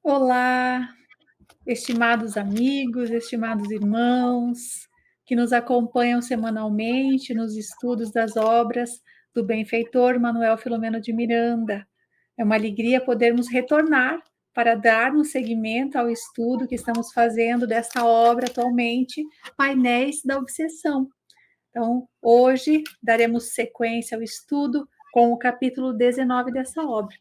Olá, estimados amigos, estimados irmãos, que nos acompanham semanalmente nos estudos das obras do benfeitor Manuel Filomeno de Miranda. É uma alegria podermos retornar para darmos seguimento ao estudo que estamos fazendo desta obra atualmente, Painéis da Obsessão. Então, hoje daremos sequência ao estudo com o capítulo 19 dessa obra.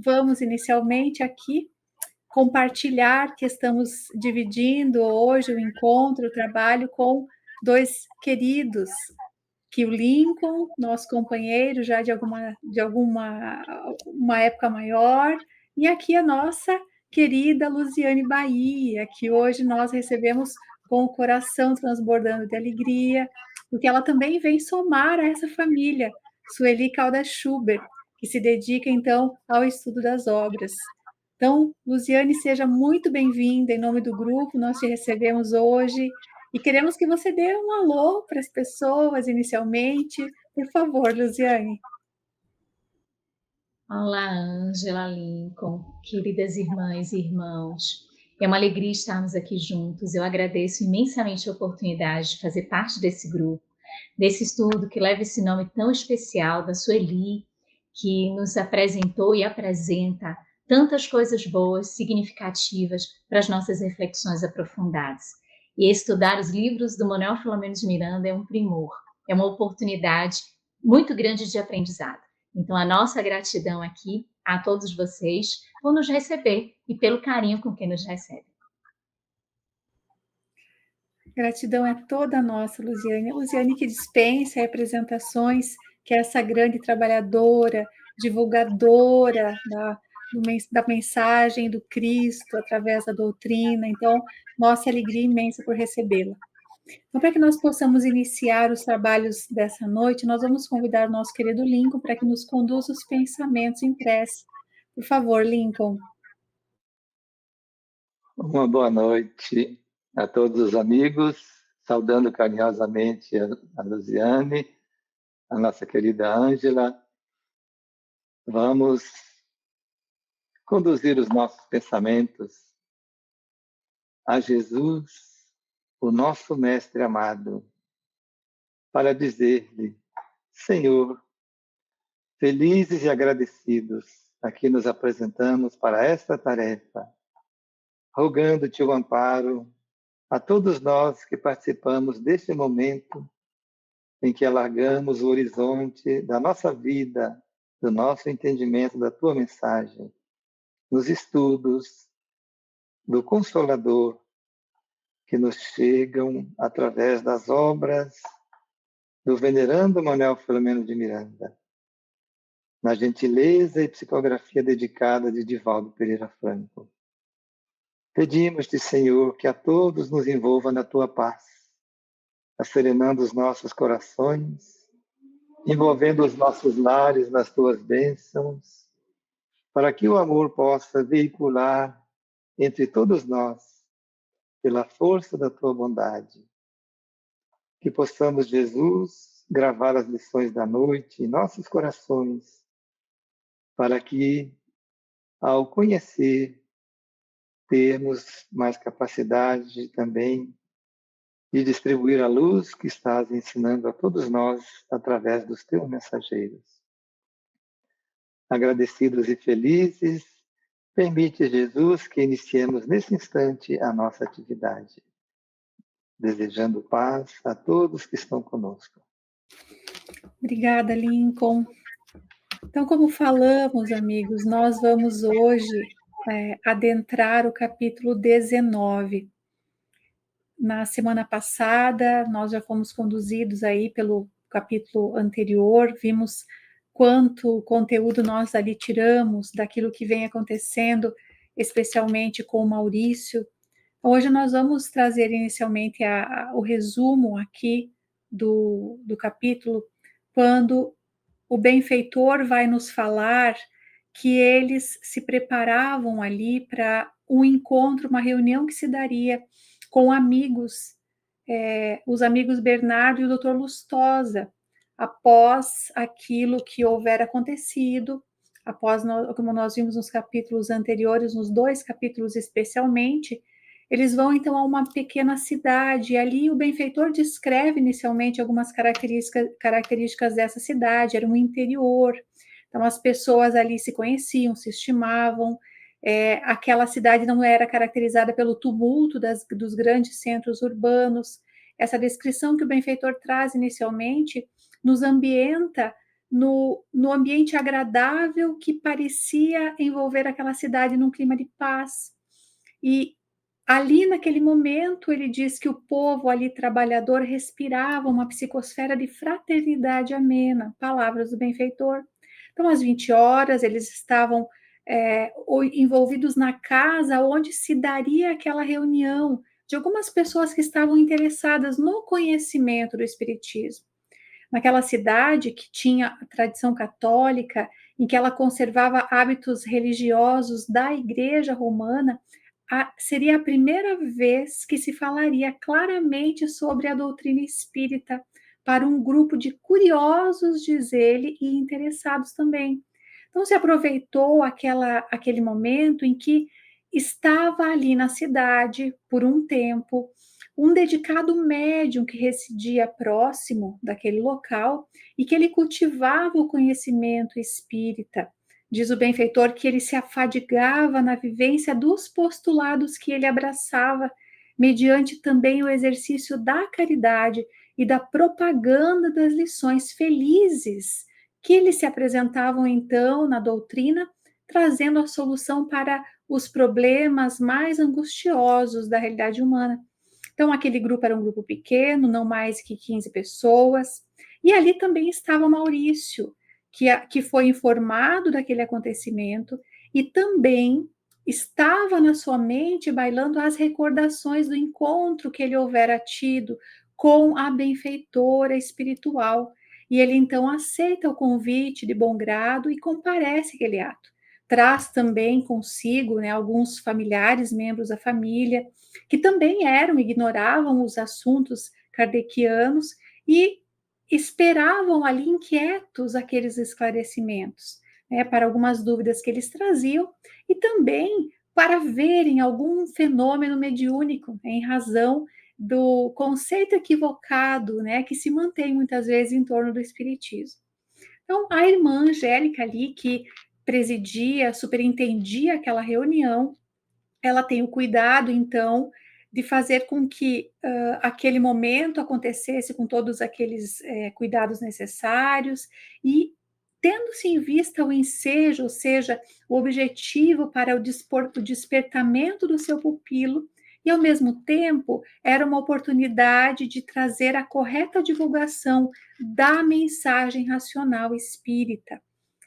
Vamos inicialmente aqui compartilhar que estamos dividindo hoje o encontro, o trabalho com dois queridos, que o Lincoln, nosso companheiro já de alguma uma época maior, e aqui a nossa querida Luziane Bahia, que hoje nós recebemos com o coração transbordando de alegria, porque ela também vem somar a essa família, Sueli Caldas Schubert, que se dedica então ao estudo das obras. Então, Luziane, seja muito bem-vinda em nome do grupo, nós te recebemos hoje e queremos que você dê um alô para as pessoas inicialmente. Por favor, Luziane. Olá, Ângela, Lincoln, queridas irmãs e irmãos. É uma alegria estarmos aqui juntos. Eu agradeço imensamente a oportunidade de fazer parte desse grupo, desse estudo que leva esse nome tão especial da Sueli, que nos apresentou e apresenta tantas coisas boas, significativas para as nossas reflexões aprofundadas. E estudar os livros do Manuel Filomeno de Miranda é um primor, é uma oportunidade muito grande de aprendizado. Então, a nossa gratidão aqui a todos vocês por nos receber e pelo carinho com que nos recebem. Gratidão é toda nossa, Luziane. Luziane que dispensa apresentações, que é essa grande trabalhadora, divulgadora da mensagem do Cristo através da doutrina. Então, nossa alegria imensa por recebê-la. Então, para que nós possamos iniciar os trabalhos dessa noite, nós vamos convidar o nosso querido Lincoln para que nos conduza os pensamentos em prece. Por favor, Lincoln. Uma boa noite a todos os amigos, saudando carinhosamente a Luziane, a nossa querida Ângela. Vamos conduzir os nossos pensamentos a Jesus, o nosso Mestre amado, para dizer-lhe: Senhor, felizes e agradecidos, aqui nos apresentamos para esta tarefa, rogando-te o amparo a todos nós que participamos deste momento em que alargamos o horizonte da nossa vida, do nosso entendimento da tua mensagem, nos estudos do Consolador que nos chegam através das obras do venerando Manuel Filomeno de Miranda, na gentileza e psicografia dedicada de Divaldo Pereira Franco. Pedimos-te, Senhor, que a todos nos envolva na tua paz, acerenando os nossos corações, envolvendo os nossos lares nas tuas bênçãos, para que o amor possa veicular entre todos nós, pela força da tua bondade. Que possamos, Jesus, gravar as lições da noite em nossos corações, para que, ao conhecer, termos mais capacidade também de distribuir a luz que estás ensinando a todos nós através dos teus mensageiros. Agradecidos e felizes, permite, Jesus, que iniciemos nesse instante a nossa atividade, desejando paz a todos que estão conosco. Obrigada, Lincoln. Então, como falamos, amigos, nós vamos hoje adentrar o capítulo 19. Na semana passada, nós já fomos conduzidos aí pelo capítulo anterior, vimos quanto conteúdo nós ali tiramos daquilo que vem acontecendo, especialmente com o Maurício. Então, hoje nós vamos trazer inicialmente o resumo aqui do capítulo, quando o benfeitor vai nos falar que eles se preparavam ali para um encontro, uma reunião que se daria com amigos os amigos Bernardo e o Dr. Lustosa, após aquilo que houver acontecido, após, como nós vimos nos capítulos anteriores, nos 2 capítulos especialmente, eles vão então a uma pequena cidade, e ali o benfeitor descreve inicialmente algumas características dessa cidade, era um interior, então as pessoas ali se conheciam, se estimavam, aquela cidade não era caracterizada pelo tumulto dos grandes centros urbanos. Essa descrição que o benfeitor traz inicialmente nos ambienta no ambiente agradável que parecia envolver aquela cidade num clima de paz. E ali, naquele momento, ele diz que o povo ali trabalhador respirava uma psicosfera de fraternidade amena, palavras do benfeitor. Então, às 20 horas, eles estavam envolvidos na casa onde se daria aquela reunião de algumas pessoas que estavam interessadas no conhecimento do Espiritismo. Naquela cidade que tinha a tradição católica, em que ela conservava hábitos religiosos da Igreja Romana, seria a primeira vez que se falaria claramente sobre a doutrina espírita para um grupo de curiosos, diz ele, e interessados também. Então, se aproveitou aquele momento em que estava ali na cidade, por um tempo, um dedicado médium que residia próximo daquele local e que ele cultivava o conhecimento espírita. Diz o benfeitor que ele se afadigava na vivência dos postulados que ele abraçava, mediante também o exercício da caridade e da propaganda das lições felizes que lhe se apresentavam então na doutrina, trazendo a solução para os problemas mais angustiosos da realidade humana. Então, aquele grupo era um grupo pequeno, não mais que 15 pessoas, e ali também estava Maurício, que foi informado daquele acontecimento e também estava na sua mente bailando as recordações do encontro que ele houvera tido com a benfeitora espiritual. E ele então aceita o convite de bom grado e comparece àquele ato. Traz também consigo, né, alguns familiares, membros da família, que também ignoravam os assuntos kardecianos e esperavam ali inquietos aqueles esclarecimentos, né, para algumas dúvidas que eles traziam e também para verem algum fenômeno mediúnico, né, em razão do conceito equivocado, né, que se mantém muitas vezes em torno do espiritismo. Então, a irmã Angélica ali, que presidia, superintendia aquela reunião, ela tem o cuidado, então, de fazer com que aquele momento acontecesse com todos aqueles cuidados necessários e tendo-se em vista o ensejo, ou seja, o objetivo para o despertamento do seu pupilo, e ao mesmo tempo era uma oportunidade de trazer a correta divulgação da mensagem racional espírita.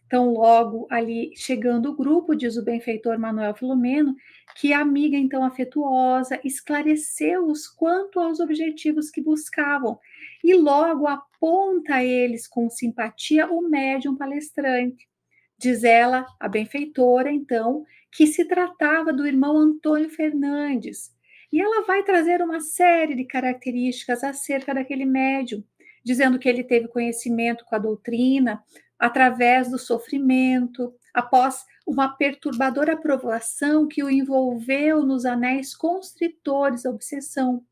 Então, logo ali chegando o grupo, diz o benfeitor Manuel Filomeno, que a amiga, então, afetuosa, esclareceu-os quanto aos objetivos que buscavam, e logo aponta a eles com simpatia o médium palestrante. Diz ela, a benfeitora, então, que se tratava do irmão Antônio Fernandes, e ela vai trazer uma série de características acerca daquele médium, dizendo que ele teve conhecimento com a doutrina, através do sofrimento, após uma perturbadora provação que o envolveu nos anéis constritores da obsessão,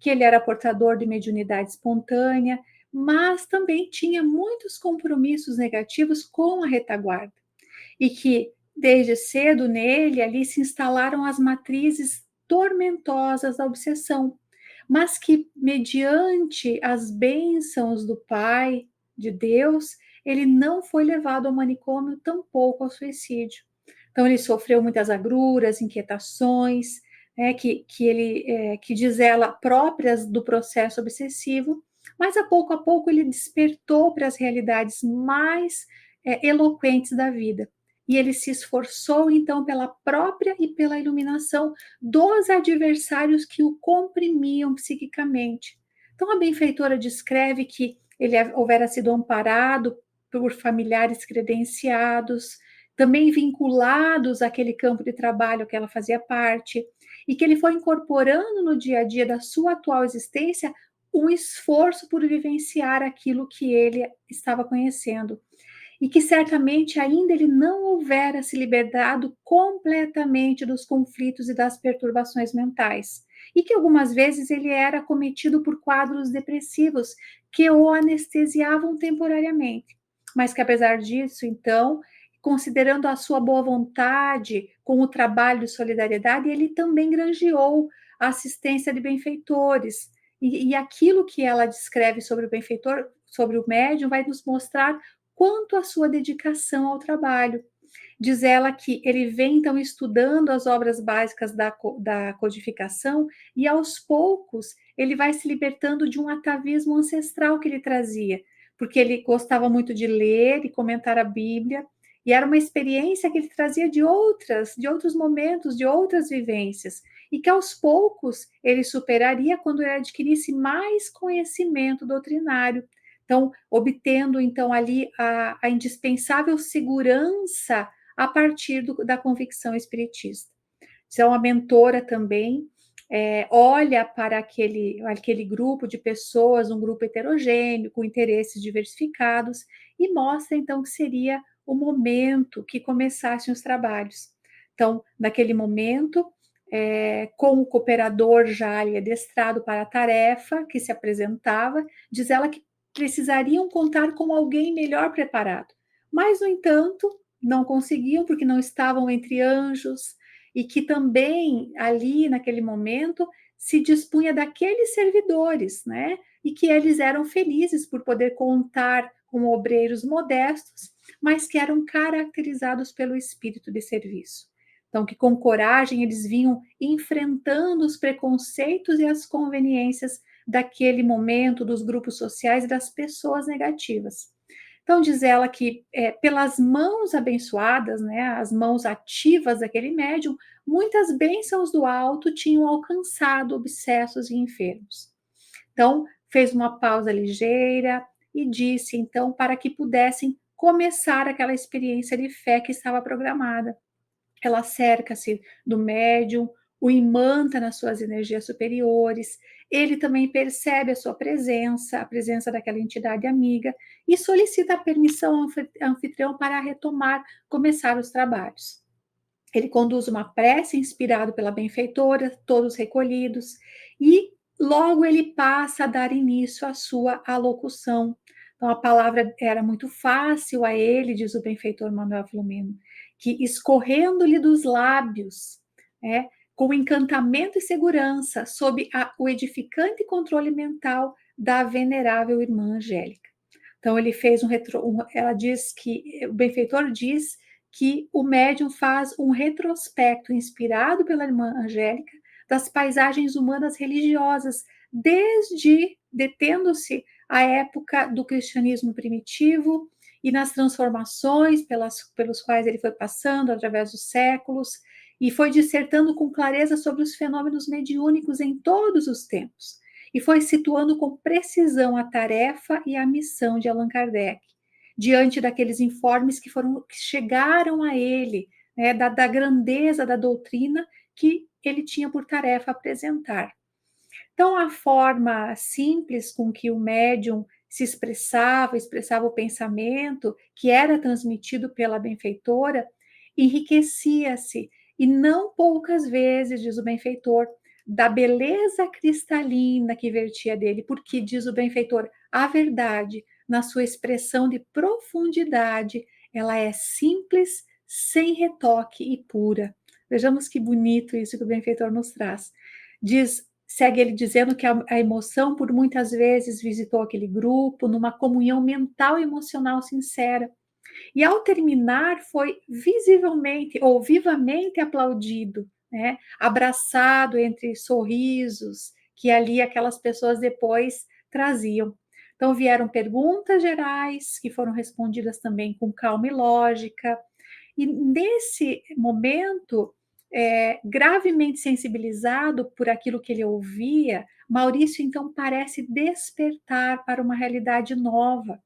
que ele era portador de mediunidade espontânea, mas também tinha muitos compromissos negativos com a retaguarda, e que desde cedo nele ali se instalaram as matrizes tormentosas da obsessão, mas que mediante as bênçãos do Pai, de Deus, ele não foi levado ao manicômio, tampouco ao suicídio. Então, ele sofreu muitas agruras, inquietações, né, que diz ela, próprias do processo obsessivo, mas a pouco ele despertou para as realidades mais eloquentes da vida. E ele se esforçou, então, pela própria e pela iluminação dos adversários que o comprimiam psiquicamente. Então, a benfeitora descreve que ele houvera sido amparado por familiares credenciados, também vinculados àquele campo de trabalho que ela fazia parte, e que ele foi incorporando no dia a dia da sua atual existência um esforço por vivenciar aquilo que ele estava conhecendo. E que certamente ainda ele não houvera se libertado completamente dos conflitos e das perturbações mentais. E que algumas vezes ele era acometido por quadros depressivos que o anestesiavam temporariamente. Mas que apesar disso, então, considerando a sua boa vontade com o trabalho de solidariedade, ele também granjeou a assistência de benfeitores. E aquilo que ela descreve sobre o benfeitor, sobre o médium, vai nos mostrar quanto a sua dedicação ao trabalho. Diz ela que ele vem, então, estudando as obras básicas da codificação e, aos poucos, ele vai se libertando de um atavismo ancestral que ele trazia, porque ele gostava muito de ler e comentar a Bíblia, e era uma experiência que ele trazia de outros momentos, de outras vivências, e que, aos poucos, ele superaria quando ele adquirisse mais conhecimento doutrinário. Então, obtendo, então, ali a indispensável segurança a partir da convicção espiritista. Então, a mentora também olha para aquele grupo de pessoas, um grupo heterogêneo, com interesses diversificados, e mostra, então, que seria o momento que começassem os trabalhos. Então, naquele momento, com o cooperador já ali adestrado para a tarefa que se apresentava, diz ela que precisariam contar com alguém melhor preparado. Mas, no entanto, não conseguiam porque não estavam entre anjos, e que também ali naquele momento se dispunha daqueles servidores, né? E que eles eram felizes por poder contar com obreiros modestos, mas que eram caracterizados pelo espírito de serviço. Então, que com coragem eles vinham enfrentando os preconceitos e as conveniências daquele momento, dos grupos sociais e das pessoas negativas. Então, diz ela que pelas mãos abençoadas, né, as mãos ativas daquele médium, muitas bênçãos do alto tinham alcançado obsessos e enfermos. Então, fez uma pausa ligeira e disse, então, para que pudessem começar aquela experiência de fé que estava programada. Ela cerca-se do médium, o imanta nas suas energias superiores, ele também percebe a sua presença, a presença daquela entidade amiga, e solicita a permissão ao anfitrião para retomar, começar os trabalhos. Ele conduz uma prece inspirado pela benfeitora, todos recolhidos, e logo ele passa a dar início à sua alocução. Então, a palavra era muito fácil a ele, diz o benfeitor Manuel Filomeno, que escorrendo-lhe dos lábios, com encantamento e segurança, sob o edificante controle mental da venerável irmã Angélica. Então, ele fez ela diz que, o benfeitor diz que o médium faz um retrospecto inspirado pela irmã Angélica das paisagens humanas religiosas, desde detendo-se a época do cristianismo primitivo e nas transformações pelos quais ele foi passando através dos séculos, e foi dissertando com clareza sobre os fenômenos mediúnicos em todos os tempos, e foi situando com precisão a tarefa e a missão de Allan Kardec, diante daqueles informes que chegaram a ele, né, da grandeza da doutrina que ele tinha por tarefa apresentar. Então, a forma simples com que o médium se expressava o pensamento, que era transmitido pela benfeitora, enriquecia-se, e não poucas vezes, diz o benfeitor, da beleza cristalina que vertia dele, porque, diz o benfeitor, a verdade, na sua expressão de profundidade, ela é simples, sem retoque e pura. Vejamos que bonito isso que o benfeitor nos traz. Segue ele dizendo que a emoção, por muitas vezes, visitou aquele grupo numa comunhão mental e emocional sincera. E ao terminar, foi visivelmente ou vivamente aplaudido, né? Abraçado entre sorrisos que ali aquelas pessoas depois traziam. Então vieram perguntas gerais que foram respondidas também com calma e lógica. E nesse momento, gravemente sensibilizado por aquilo que ele ouvia, Maurício então parece despertar para uma realidade nova.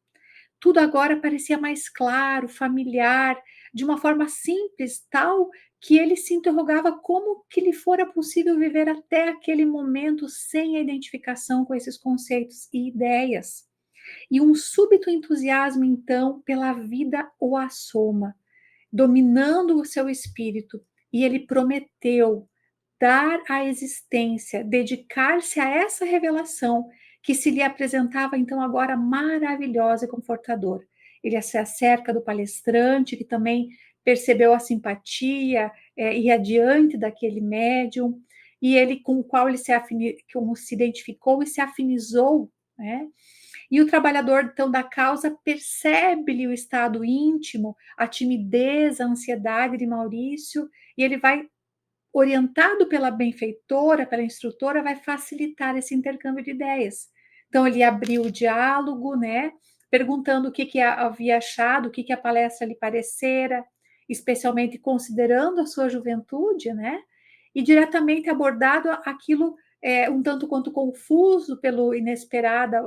tudo agora parecia mais claro, familiar, de uma forma simples, tal que ele se interrogava como que lhe fora possível viver até aquele momento sem a identificação com esses conceitos e ideias. E um súbito entusiasmo, então, pela vida o assoma, dominando o seu espírito, e ele prometeu dar à existência, dedicar-se a essa revelação que se lhe apresentava então agora maravilhosa e confortadora. Ele se acerca do palestrante, que também percebeu a simpatia e adiante daquele médium, e ele com o qual ele se identificou e se afinizou, né? E o trabalhador, então, da causa percebe-lhe o estado íntimo, a timidez, a ansiedade de Maurício, e ele vai, orientado pela benfeitora, pela instrutora, vai facilitar esse intercâmbio de ideias. Então, ele abriu o diálogo, né, perguntando o que havia achado, o que a palestra lhe parecera, especialmente considerando a sua juventude, né, e diretamente abordado aquilo um tanto quanto confuso pela inesperada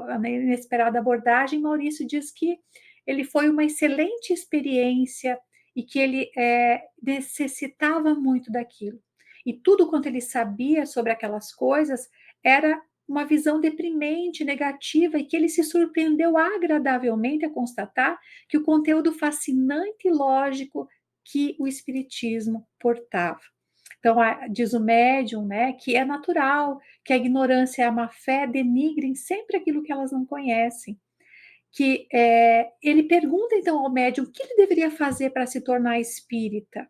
abordagem. Maurício diz que ele foi uma excelente experiência e que ele necessitava muito daquilo. E tudo quanto ele sabia sobre aquelas coisas era uma visão deprimente, negativa, e que ele se surpreendeu agradavelmente a constatar que o conteúdo fascinante e lógico que o Espiritismo portava. Então, diz o médium, né, que é natural que a ignorância e a má-fé denigrem sempre aquilo que elas não conhecem. Que ele pergunta, então, ao médium o que ele deveria fazer para se tornar espírita.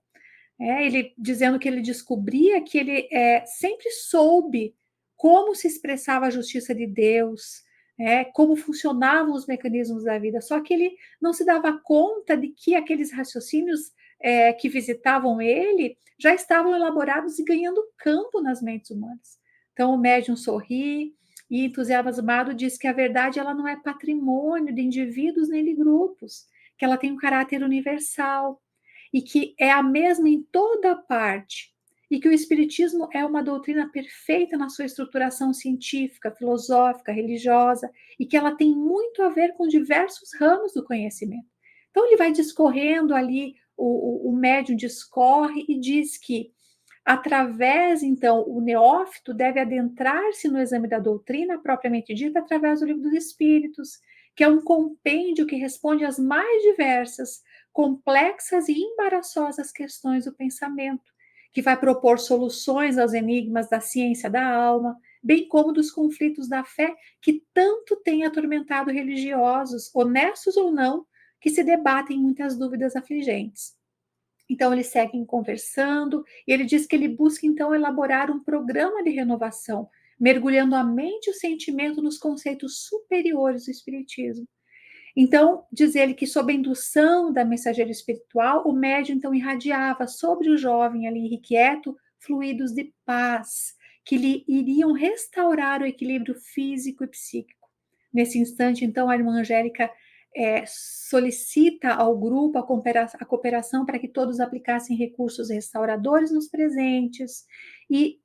Ele dizendo que ele descobria que ele sempre soube como se expressava a justiça de Deus, como funcionavam os mecanismos da vida, só que ele não se dava conta de que aqueles raciocínios que visitavam ele já estavam elaborados e ganhando campo nas mentes humanas. Então o médium sorri e, entusiasmado, diz que a verdade ela não é patrimônio de indivíduos nem de grupos, que ela tem um caráter universal, e que é a mesma em toda parte, e que o Espiritismo é uma doutrina perfeita na sua estruturação científica, filosófica, religiosa, e que ela tem muito a ver com diversos ramos do conhecimento. Então ele vai discorrendo ali, o médium discorre e diz que, através, então, o neófito deve adentrar-se no exame da doutrina propriamente dita através do Livro dos Espíritos, que é um compêndio que responde às mais diversas, complexas e embaraçosas questões do pensamento, que vai propor soluções aos enigmas da ciência da alma, bem como dos conflitos da fé que tanto têm atormentado religiosos, honestos ou não, que se debatem em muitas dúvidas afligentes. Então, eles seguem conversando, e ele diz que ele busca, então, elaborar um programa de renovação, mergulhando a mente e o sentimento nos conceitos superiores do Espiritismo. Então, diz ele que, sob a indução da mensageira espiritual, o médium, então, irradiava sobre o jovem ali irrequieto fluidos de paz, que lhe iriam restaurar o equilíbrio físico e psíquico. Nesse instante, então, a irmã Angélica solicita ao grupo a cooperação para que todos aplicassem recursos restauradores nos presentes e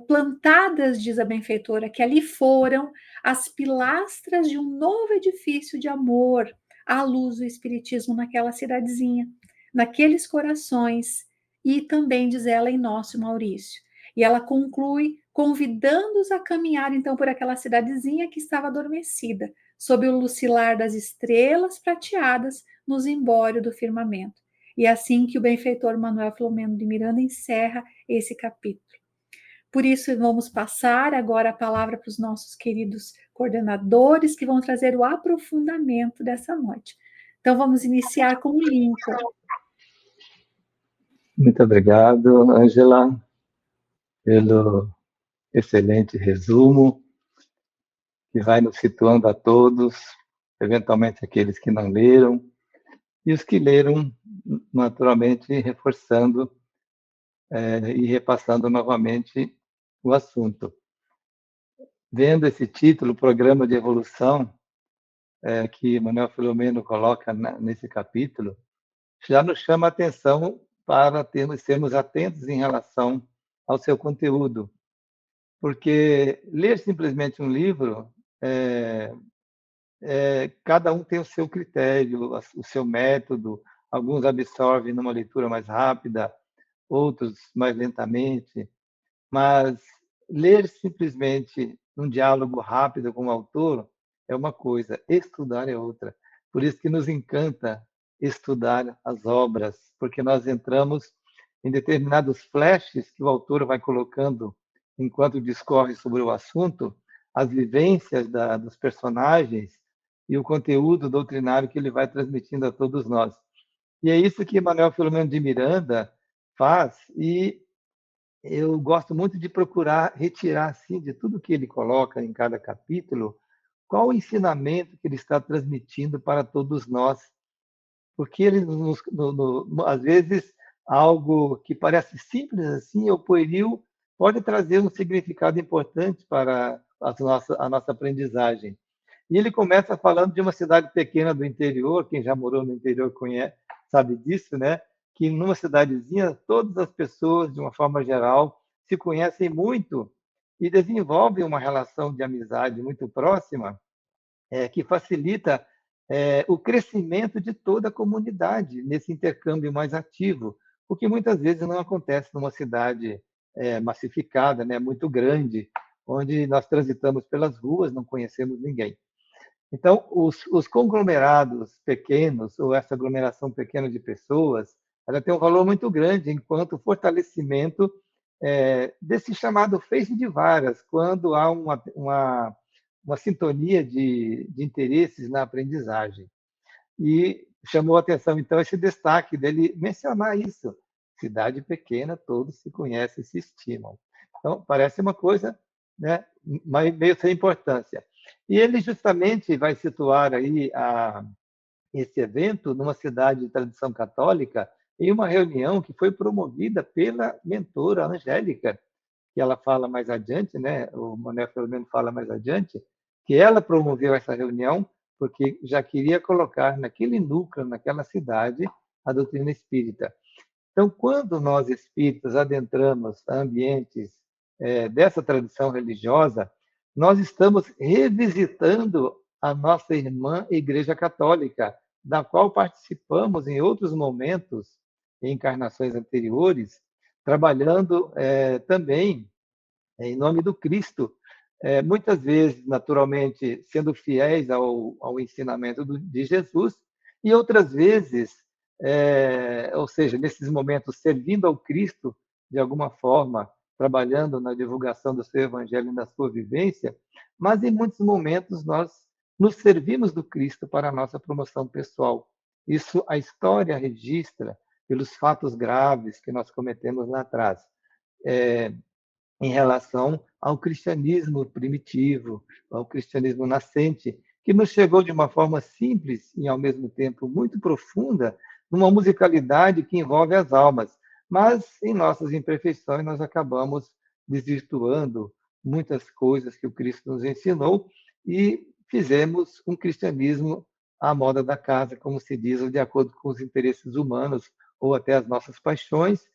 plantadas, diz a benfeitora, que ali foram as pilastras de um novo edifício de amor à luz do Espiritismo naquela cidadezinha, naqueles corações, e também, diz ela, em nosso Maurício. E ela conclui convidando-os a caminhar, então, por aquela cidadezinha que estava adormecida, sob o lucilar das estrelas prateadas no zimbório do firmamento. E é assim que o benfeitor Manuel Filomeno de Miranda encerra esse capítulo. Por isso, vamos passar agora a palavra para os nossos queridos coordenadores, que vão trazer o aprofundamento dessa noite. Então, vamos iniciar com o Lincoln. Muito obrigado, Ângela, pelo excelente resumo, que vai nos situando a todos, eventualmente aqueles que não leram, e os que leram, naturalmente, reforçando e repassando novamente o assunto. Vendo esse título, Programa de Evolução, que Manuel Filomeno coloca nesse capítulo, já nos chama a atenção para sermos atentos em relação ao seu conteúdo. Porque ler simplesmente um livro cada um tem o seu critério, o seu método. Alguns absorvem numa leitura mais rápida, outros mais lentamente, mas ler simplesmente um diálogo rápido com o autor é uma coisa, estudar é outra. Por isso que nos encanta estudar as obras, porque nós entramos em determinados flashes que o autor vai colocando enquanto discorre sobre o assunto, as vivências dos personagens e o conteúdo doutrinário que ele vai transmitindo a todos nós. E é isso que Manuel Filomeno de Miranda faz, e eu gosto muito de procurar retirar assim de tudo que ele coloca em cada capítulo, qual o ensinamento que ele está transmitindo para todos nós, porque ele às vezes algo que parece simples assim, ou pueril, pode trazer um significado importante para a nossa aprendizagem. E ele começa falando de uma cidade pequena do interior, quem já morou no interior conhece, sabe disso, né? Que numa cidadezinha todas as pessoas, de uma forma geral, se conhecem muito e desenvolvem uma relação de amizade muito próxima, que facilita o crescimento de toda a comunidade nesse intercâmbio mais ativo, o que muitas vezes não acontece numa cidade massificada, né, muito grande, onde nós transitamos pelas ruas, não conhecemos ninguém. Então, os conglomerados pequenos, ou essa aglomeração pequena de pessoas, ela tem um valor muito grande enquanto fortalecimento desse chamado feixe de varas, quando há uma sintonia de interesses na aprendizagem. E chamou a atenção, então, esse destaque dele mencionar isso. Cidade pequena, todos se conhecem e se estimam. Então, parece uma coisa, né, meio sem importância. E ele justamente vai situar aí esse evento numa cidade de tradição católica, em uma reunião que foi promovida pela mentora Angélica, que ela fala mais adiante, né? O Manuel Filomeno fala mais adiante, que ela promoveu essa reunião porque já queria colocar naquele núcleo, naquela cidade, a doutrina espírita. Então, quando nós espíritas adentramos ambientes dessa tradição religiosa, nós estamos revisitando a nossa irmã Igreja Católica, da qual participamos em outros momentos, em encarnações anteriores, trabalhando também em nome do Cristo, muitas vezes, naturalmente, sendo fiéis ao ensinamento de Jesus, e outras vezes, ou seja, nesses momentos, servindo ao Cristo de alguma forma, trabalhando na divulgação do seu evangelho e da sua vivência, mas em muitos momentos nós nos servimos do Cristo para a nossa promoção pessoal. Isso a história registra pelos fatos graves que nós cometemos lá atrás. Em relação ao cristianismo primitivo, ao cristianismo nascente, que nos chegou de uma forma simples e, ao mesmo tempo, muito profunda, numa musicalidade que envolve as almas. Mas, em nossas imperfeições, nós acabamos desvirtuando muitas coisas que o Cristo nos ensinou e fizemos um cristianismo à moda da casa, como se diz, ou de acordo com os interesses humanos ou até as nossas paixões,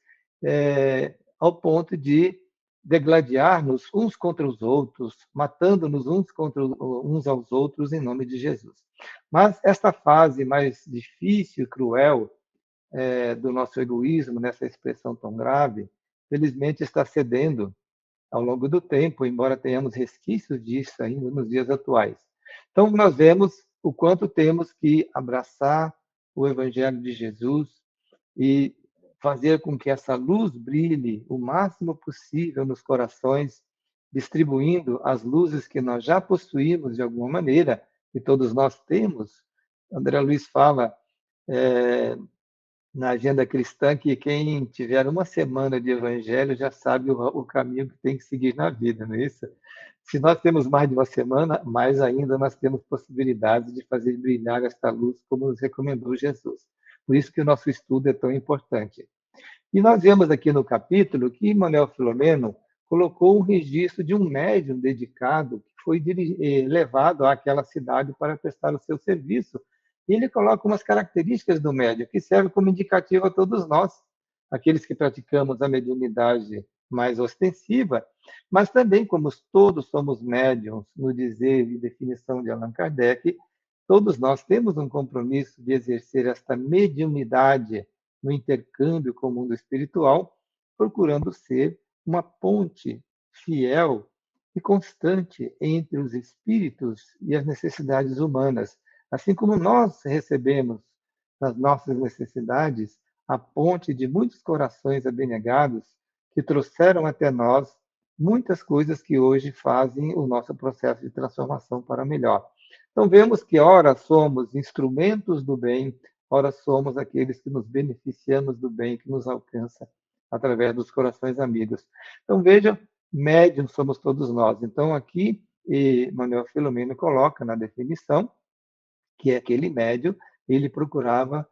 ao ponto de degladiar-nos uns contra os outros, matando-nos uns aos outros em nome de Jesus. Mas esta fase mais difícil e cruel do nosso egoísmo, nessa expressão tão grave, felizmente está cedendo ao longo do tempo, embora tenhamos resquícios disso ainda nos dias atuais. Então, nós vemos o quanto temos que abraçar o Evangelho de Jesus e fazer com que essa luz brilhe o máximo possível nos corações, distribuindo as luzes que nós já possuímos de alguma maneira, e todos nós temos. André Luiz fala na agenda cristã que quem tiver uma semana de evangelho já sabe o caminho que tem que seguir na vida, não é isso? Se nós temos mais de uma semana, mais ainda nós temos possibilidades de fazer brilhar esta luz, como nos recomendou Jesus. Por isso que o nosso estudo é tão importante. E nós vemos aqui no capítulo que Manuel Filomeno colocou um registro de um médium dedicado que foi levado àquela cidade para prestar o seu serviço. E ele coloca umas características do médium que servem como indicativo a todos nós, aqueles que praticamos a mediunidade mais ostensiva, mas também, como todos somos médiums, no dizer e definição de Allan Kardec, todos nós temos um compromisso de exercer esta mediunidade no intercâmbio com o mundo espiritual, procurando ser uma ponte fiel e constante entre os espíritos e as necessidades humanas. Assim como nós recebemos nas nossas necessidades a ponte de muitos corações abnegados que trouxeram até nós muitas coisas que hoje fazem o nosso processo de transformação para melhor. Então, vemos que, ora, somos instrumentos do bem, ora, somos aqueles que nos beneficiamos do bem que nos alcança através dos corações amigos. Então, vejam, médium somos todos nós. Então, aqui, Manuel Filomeno coloca na definição que aquele médium, ele procurava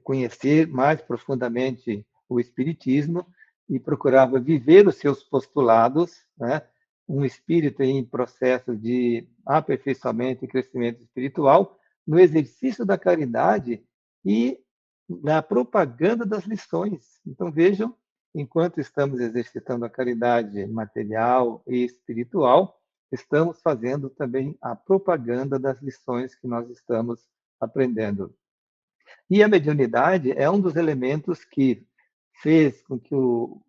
conhecer mais profundamente o Espiritismo e procurava viver os seus postulados, né? Um espírito em processo de aperfeiçoamento e crescimento espiritual, no exercício da caridade e na propaganda das lições. Então, vejam, enquanto estamos exercitando a caridade material e espiritual, estamos fazendo também a propaganda das lições que nós estamos aprendendo. E a mediunidade é um dos elementos que fez com que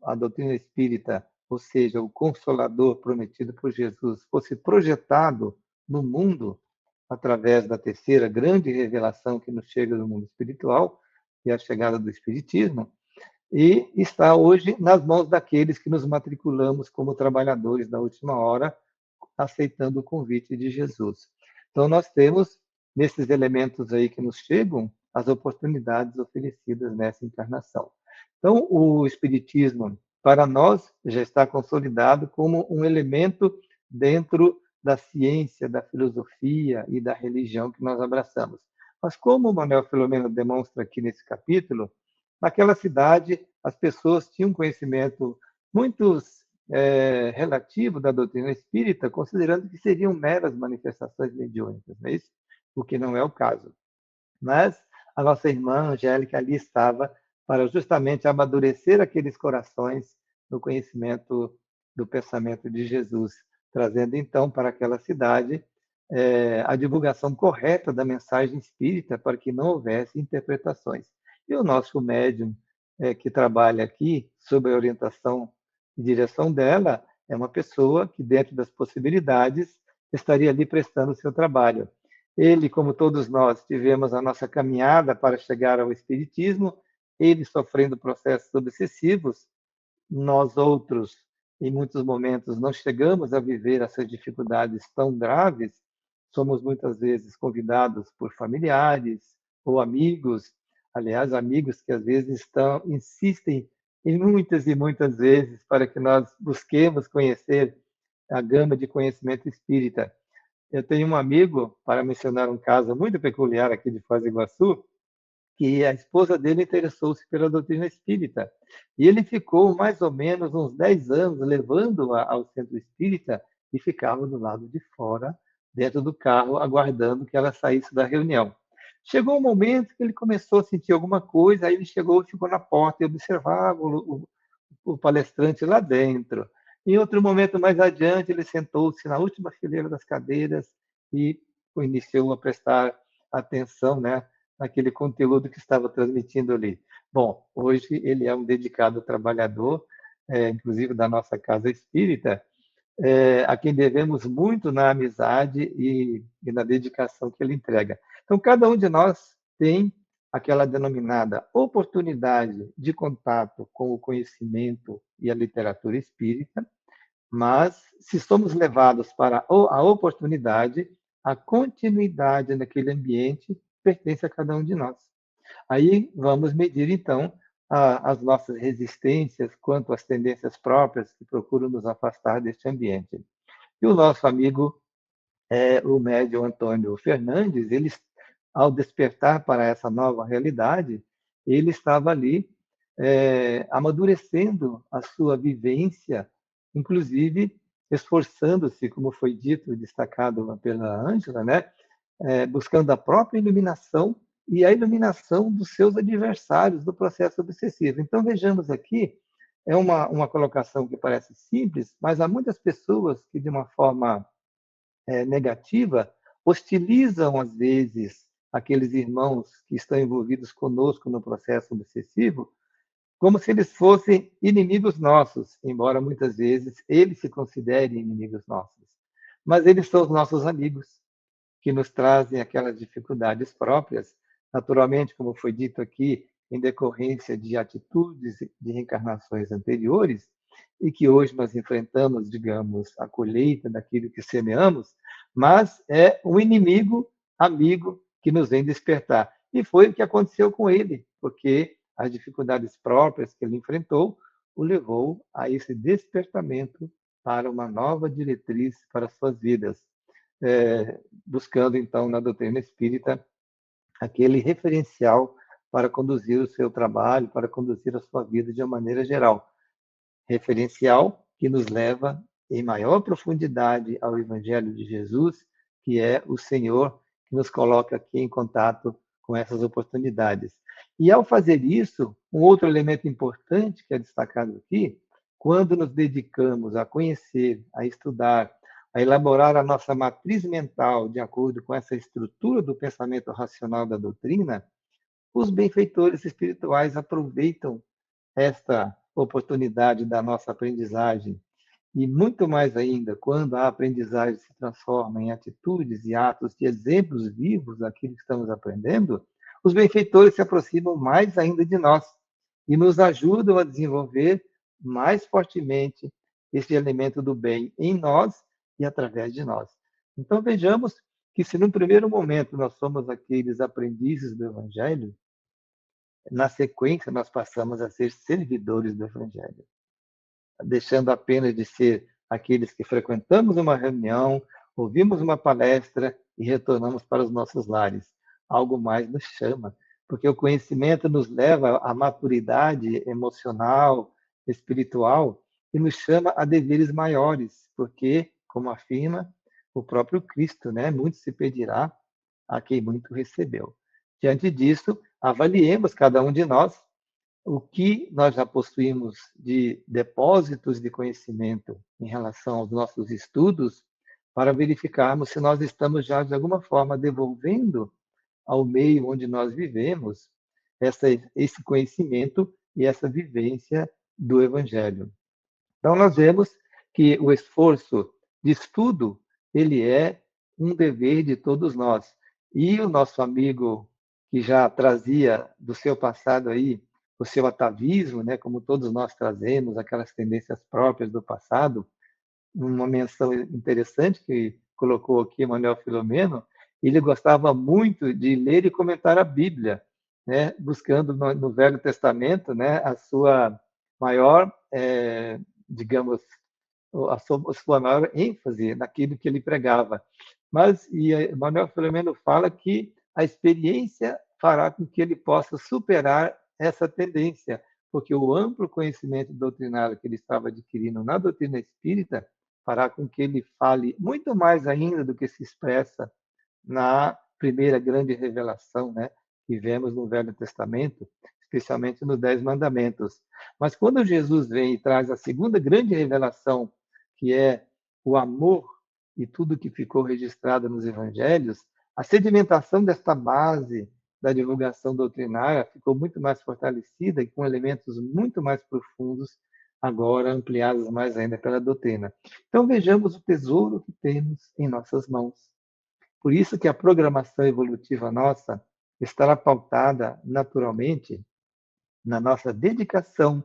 a doutrina espírita, ou seja, o Consolador prometido por Jesus, fosse projetado no mundo através da terceira grande revelação que nos chega do mundo espiritual, que é a chegada do Espiritismo, e está hoje nas mãos daqueles que nos matriculamos como trabalhadores da última hora, aceitando o convite de Jesus. Então, nós temos, nesses elementos aí que nos chegam, as oportunidades oferecidas nessa encarnação. Então, o Espiritismo, para nós, já está consolidado como um elemento dentro da ciência, da filosofia e da religião que nós abraçamos. Mas, como o Manuel Filomeno demonstra aqui nesse capítulo, naquela cidade, as pessoas tinham conhecimento muito relativo da doutrina espírita, considerando que seriam meras manifestações mediúnicas, não é isso? O que não é o caso. Mas a nossa irmã Angélica ali estava para justamente amadurecer aqueles corações no conhecimento do pensamento de Jesus, trazendo então para aquela cidade a divulgação correta da mensagem espírita para que não houvesse interpretações. E o nosso médium que trabalha aqui, sob a orientação e direção dela, é uma pessoa que, dentro das possibilidades, estaria ali prestando o seu trabalho. Ele, como todos nós, tivemos a nossa caminhada para chegar ao Espiritismo, ele sofrendo processos obsessivos, nós outros, em muitos momentos, não chegamos a viver essas dificuldades tão graves, somos muitas vezes convidados por familiares ou amigos, aliás, amigos que às vezes insistem em muitas e muitas vezes para que nós busquemos conhecer a gama de conhecimento espírita. Eu tenho um amigo, para mencionar um caso muito peculiar aqui de Foz do Iguaçu, que a esposa dele interessou-se pela doutrina espírita. E ele ficou mais ou menos uns 10 anos levando-a ao centro espírita e ficava do lado de fora, dentro do carro, aguardando que ela saísse da reunião. Chegou um momento que ele começou a sentir alguma coisa, aí ele ficou na porta e observava o palestrante lá dentro. Em outro momento mais adiante, ele sentou-se na última fileira das cadeiras e iniciou a prestar atenção, né, naquele conteúdo que estava transmitindo ali. Bom, hoje ele é um dedicado trabalhador, inclusive da nossa casa espírita, a quem devemos muito na amizade e na dedicação que ele entrega. Então, cada um de nós tem aquela denominada oportunidade de contato com o conhecimento e a literatura espírita, mas se somos levados para a oportunidade, a continuidade naquele ambiente pertence a cada um de nós. Aí vamos medir, então, as nossas resistências quanto às tendências próprias que procuram nos afastar deste ambiente. E o nosso amigo, o médium Antônio Fernandes, ele, ao despertar para essa nova realidade, ele estava ali amadurecendo a sua vivência, inclusive esforçando-se, como foi dito e destacado pela Ângela, né? Buscando a própria iluminação e a iluminação dos seus adversários do processo obsessivo. Então, vejamos aqui, é uma colocação que parece simples, mas há muitas pessoas que, de uma forma negativa, hostilizam, às vezes, aqueles irmãos que estão envolvidos conosco no processo obsessivo, como se eles fossem inimigos nossos, embora muitas vezes eles se considerem inimigos nossos. Mas eles são os nossos amigos, que nos trazem aquelas dificuldades próprias, naturalmente, como foi dito aqui, em decorrência de atitudes de reencarnações anteriores, e que hoje nós enfrentamos, digamos, a colheita daquilo que semeamos, mas é um inimigo amigo que nos vem despertar. E foi o que aconteceu com ele, porque as dificuldades próprias que ele enfrentou o levou a esse despertamento para uma nova diretriz para as suas vidas, buscando, então, na doutrina espírita, aquele referencial para conduzir o seu trabalho, para conduzir a sua vida de uma maneira geral. Referencial que nos leva em maior profundidade ao Evangelho de Jesus, que é o Senhor que nos coloca aqui em contato com essas oportunidades. E ao fazer isso, um outro elemento importante que é destacado aqui, quando nos dedicamos a conhecer, a estudar, a elaborar a nossa matriz mental de acordo com essa estrutura do pensamento racional da doutrina, os benfeitores espirituais aproveitam esta oportunidade da nossa aprendizagem e muito mais ainda quando a aprendizagem se transforma em atitudes e atos de exemplos vivos daquilo que estamos aprendendo, os benfeitores se aproximam mais ainda de nós e nos ajudam a desenvolver mais fortemente esse elemento do bem em nós e através de nós. Então vejamos que se no primeiro momento nós somos aqueles aprendizes do Evangelho, na sequência nós passamos a ser servidores do Evangelho, deixando apenas de ser aqueles que frequentamos uma reunião, ouvimos uma palestra e retornamos para os nossos lares. Algo mais nos chama, porque o conhecimento nos leva à maturidade emocional, espiritual, e nos chama a deveres maiores, porque, como afirma o próprio Cristo, né, muito se pedirá a quem muito recebeu. Diante disso, avaliemos cada um de nós o que nós já possuímos de depósitos de conhecimento em relação aos nossos estudos, para verificarmos se nós estamos já, de alguma forma, devolvendo ao meio onde nós vivemos esse conhecimento e essa vivência do Evangelho. Então, nós vemos que o esforço de estudo, ele é um dever de todos nós. E o nosso amigo, que já trazia do seu passado aí, o seu atavismo, né, como todos nós trazemos, aquelas tendências próprias do passado, uma menção interessante que colocou aqui Manuel Filomeno, ele gostava muito de ler e comentar a Bíblia, né, buscando no Velho Testamento, né, a sua maior, digamos, a sua maior ênfase naquilo que ele pregava. Mas Manuel Filomeno fala que a experiência fará com que ele possa superar essa tendência, porque o amplo conhecimento doutrinário que ele estava adquirindo na doutrina espírita fará com que ele fale muito mais ainda do que se expressa na primeira grande revelação, né, que vemos no Velho Testamento, especialmente nos 10 Mandamentos. Mas quando Jesus vem e traz a segunda grande revelação, que é o amor e tudo que ficou registrado nos Evangelhos, a sedimentação desta base da divulgação doutrinária ficou muito mais fortalecida e com elementos muito mais profundos, agora ampliados mais ainda pela doutrina. Então vejamos o tesouro que temos em nossas mãos. Por isso que a programação evolutiva nossa estará pautada naturalmente na nossa dedicação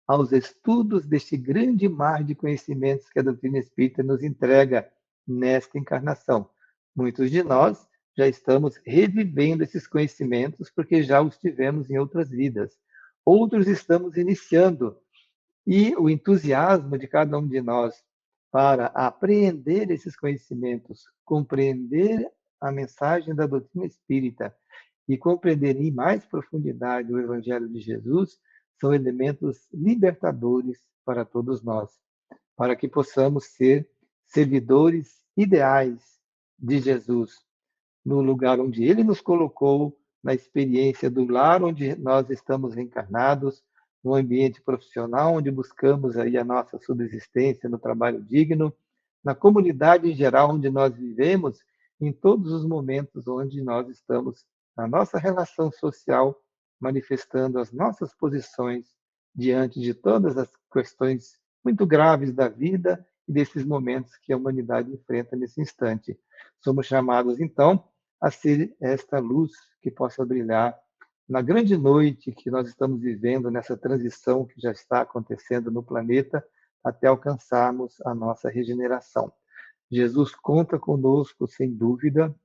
aos estudos deste grande mar de conhecimentos que a doutrina espírita nos entrega nesta encarnação. Muitos de nós já estamos revivendo esses conhecimentos porque já os tivemos em outras vidas. Outros estamos iniciando. E o entusiasmo de cada um de nós para apreender esses conhecimentos, compreender a mensagem da doutrina espírita e compreender em mais profundidade o Evangelho de Jesus, são elementos libertadores para todos nós, para que possamos ser servidores ideais de Jesus, no lugar onde ele nos colocou, na experiência do lar onde nós estamos reencarnados, no ambiente profissional onde buscamos aí a nossa subsistência no trabalho digno, na comunidade em geral onde nós vivemos em todos os momentos onde nós estamos na nossa relação social, manifestando as nossas posições diante de todas as questões muito graves da vida e desses momentos que a humanidade enfrenta nesse instante. Somos chamados, então, a ser esta luz que possa brilhar na grande noite que nós estamos vivendo, nessa transição que já está acontecendo no planeta, até alcançarmos a nossa regeneração. Jesus conta conosco, sem dúvida,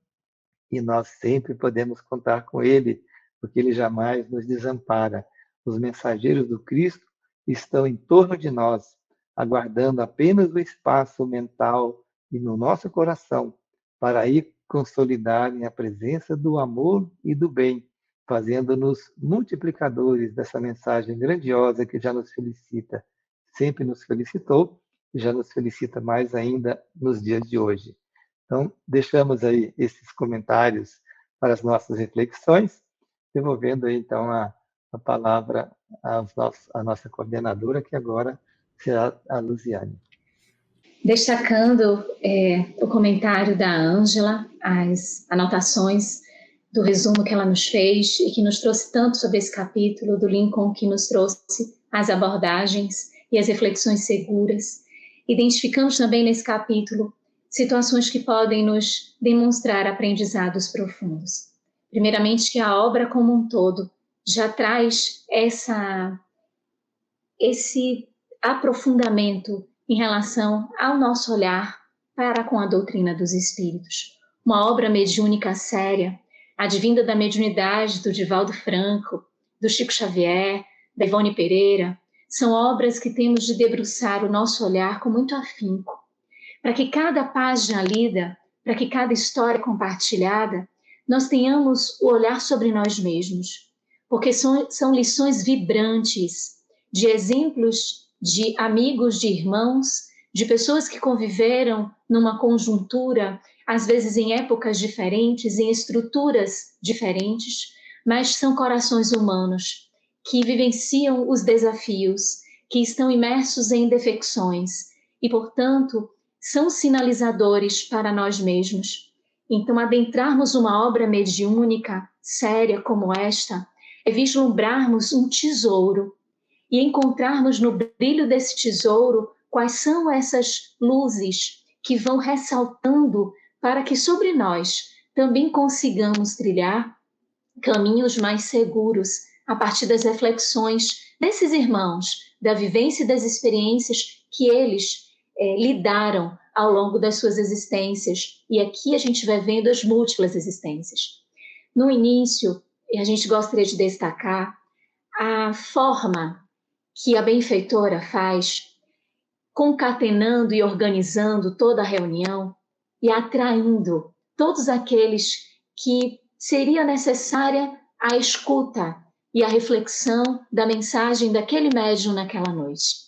e nós sempre podemos contar com Ele, porque Ele jamais nos desampara. Os mensageiros do Cristo estão em torno de nós, aguardando apenas o espaço mental e no nosso coração para ir consolidarem a presença do amor e do bem, fazendo-nos multiplicadores dessa mensagem grandiosa que já nos felicita, sempre nos felicitou e já nos felicita mais ainda nos dias de hoje. Então, deixamos aí esses comentários para as nossas reflexões, devolvendo aí, então, a palavra à nossa coordenadora, que agora será a Luziane. Destacando o comentário da Ângela, as anotações do resumo que ela nos fez e que nos trouxe tanto sobre esse capítulo, do Lincoln, que nos trouxe as abordagens e as reflexões seguras. Identificamos também nesse capítulo situações que podem nos demonstrar aprendizados profundos. Primeiramente, que a obra como um todo já traz esse aprofundamento em relação ao nosso olhar para com a doutrina dos espíritos. Uma obra mediúnica séria, advinda da mediunidade do Divaldo Franco, do Chico Xavier, da Ivone Pereira, são obras que temos de debruçar o nosso olhar com muito afinco, para que cada página lida, para que cada história compartilhada, nós tenhamos o olhar sobre nós mesmos, porque são lições vibrantes, de exemplos de amigos, de irmãos, de pessoas que conviveram numa conjuntura, às vezes em épocas diferentes, em estruturas diferentes, mas são corações humanos que vivenciam os desafios, que estão imersos em defecções e, portanto, são sinalizadores para nós mesmos. Então, adentrarmos uma obra mediúnica séria como esta é vislumbrarmos um tesouro e encontrarmos no brilho desse tesouro quais são essas luzes que vão ressaltando para que sobre nós também consigamos trilhar caminhos mais seguros a partir das reflexões desses irmãos, da vivência e das experiências que eles lidaram ao longo das suas existências. E aqui a gente vai vendo as múltiplas existências. No início, a gente gostaria de destacar a forma que a benfeitora faz, concatenando e organizando toda a reunião e atraindo todos aqueles que seria necessária a escuta e a reflexão da mensagem daquele médium naquela noite.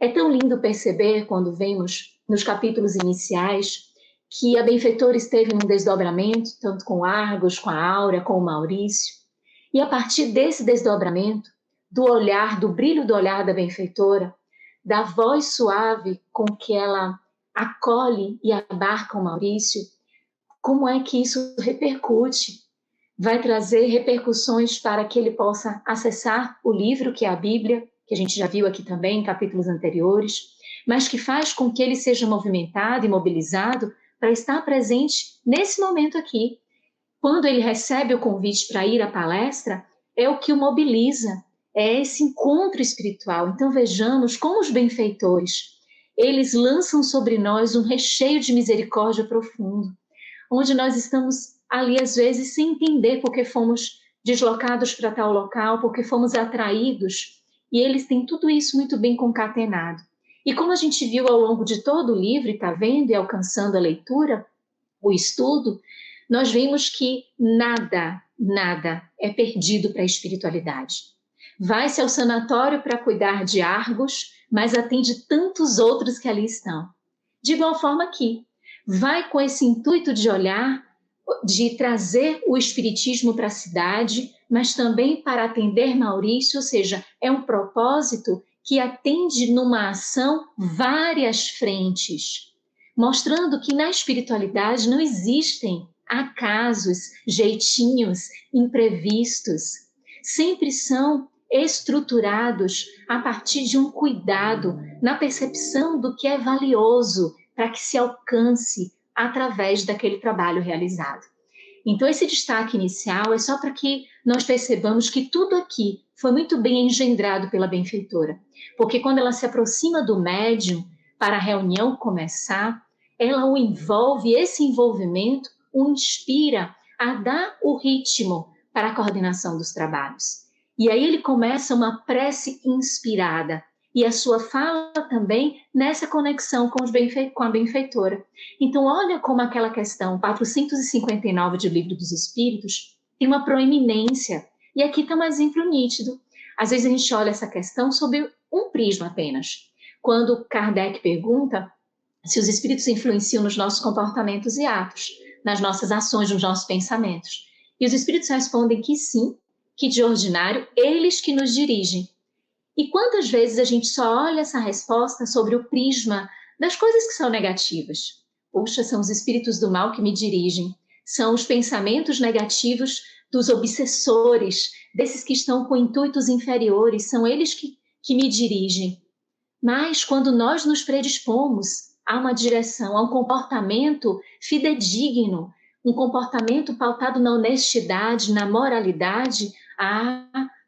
É tão lindo perceber, quando vemos nos capítulos iniciais, que a benfeitora esteve num desdobramento, tanto com Argos, com a Áurea, com o Maurício, e a partir desse desdobramento, do olhar, do brilho do olhar da benfeitora, da voz suave com que ela acolhe e abarca o Maurício, como é que isso repercute? Vai trazer repercussões para que ele possa acessar o livro, que é a Bíblia, que a gente já viu aqui também em capítulos anteriores, mas que faz com que ele seja movimentado e mobilizado para estar presente nesse momento aqui. Quando ele recebe o convite para ir à palestra, é o que o mobiliza, é esse encontro espiritual. Então vejamos como os benfeitores, eles lançam sobre nós um recheio de misericórdia profundo, onde nós estamos ali às vezes sem entender porque fomos deslocados para tal local, porque fomos atraídos, e eles têm tudo isso muito bem concatenado. E como a gente viu ao longo de todo o livro, e está vendo e alcançando a leitura, o estudo, nós vimos que nada é perdido para a espiritualidade. Vai-se ao sanatório para cuidar de Argos, mas atende tantos outros que ali estão. De igual forma aqui, vai com esse intuito de olhar, de trazer o espiritismo para a cidade, mas também para atender Maurício, ou seja, é um propósito que atende numa ação várias frentes. mostrando que na espiritualidade não existem acasos, jeitinhos, imprevistos. Sempre são estruturados a partir de um cuidado na percepção do que é valioso para que se alcance através daquele trabalho realizado. Então, esse destaque inicial é só para que nós percebamos que tudo aqui foi muito bem engendrado pela benfeitora, porque quando ela se aproxima do médium para a reunião começar, ela o envolve, esse envolvimento o inspira a dar o ritmo para a coordenação dos trabalhos. E aí ele começa uma prece inspirada, e a sua fala também nessa conexão com a benfeitora. Então, olha como aquela questão 459 de Livro dos Espíritos tem uma proeminência. E aqui está um exemplo nítido. Às vezes a gente olha essa questão sob um prisma apenas. Quando Kardec pergunta se os espíritos influenciam nos nossos comportamentos e atos, nas nossas ações, nos nossos pensamentos. E os espíritos respondem que sim, que de ordinário, eles que nos dirigem. E quantas vezes a gente só olha essa resposta sobre o prisma das coisas que são negativas? Poxa, são os espíritos do mal que me dirigem, são os pensamentos negativos dos obsessores, desses que estão com intuitos inferiores, são eles que me dirigem. Mas quando nós nos predispomos a uma direção, a um comportamento fidedigno, um comportamento pautado na honestidade, na moralidade,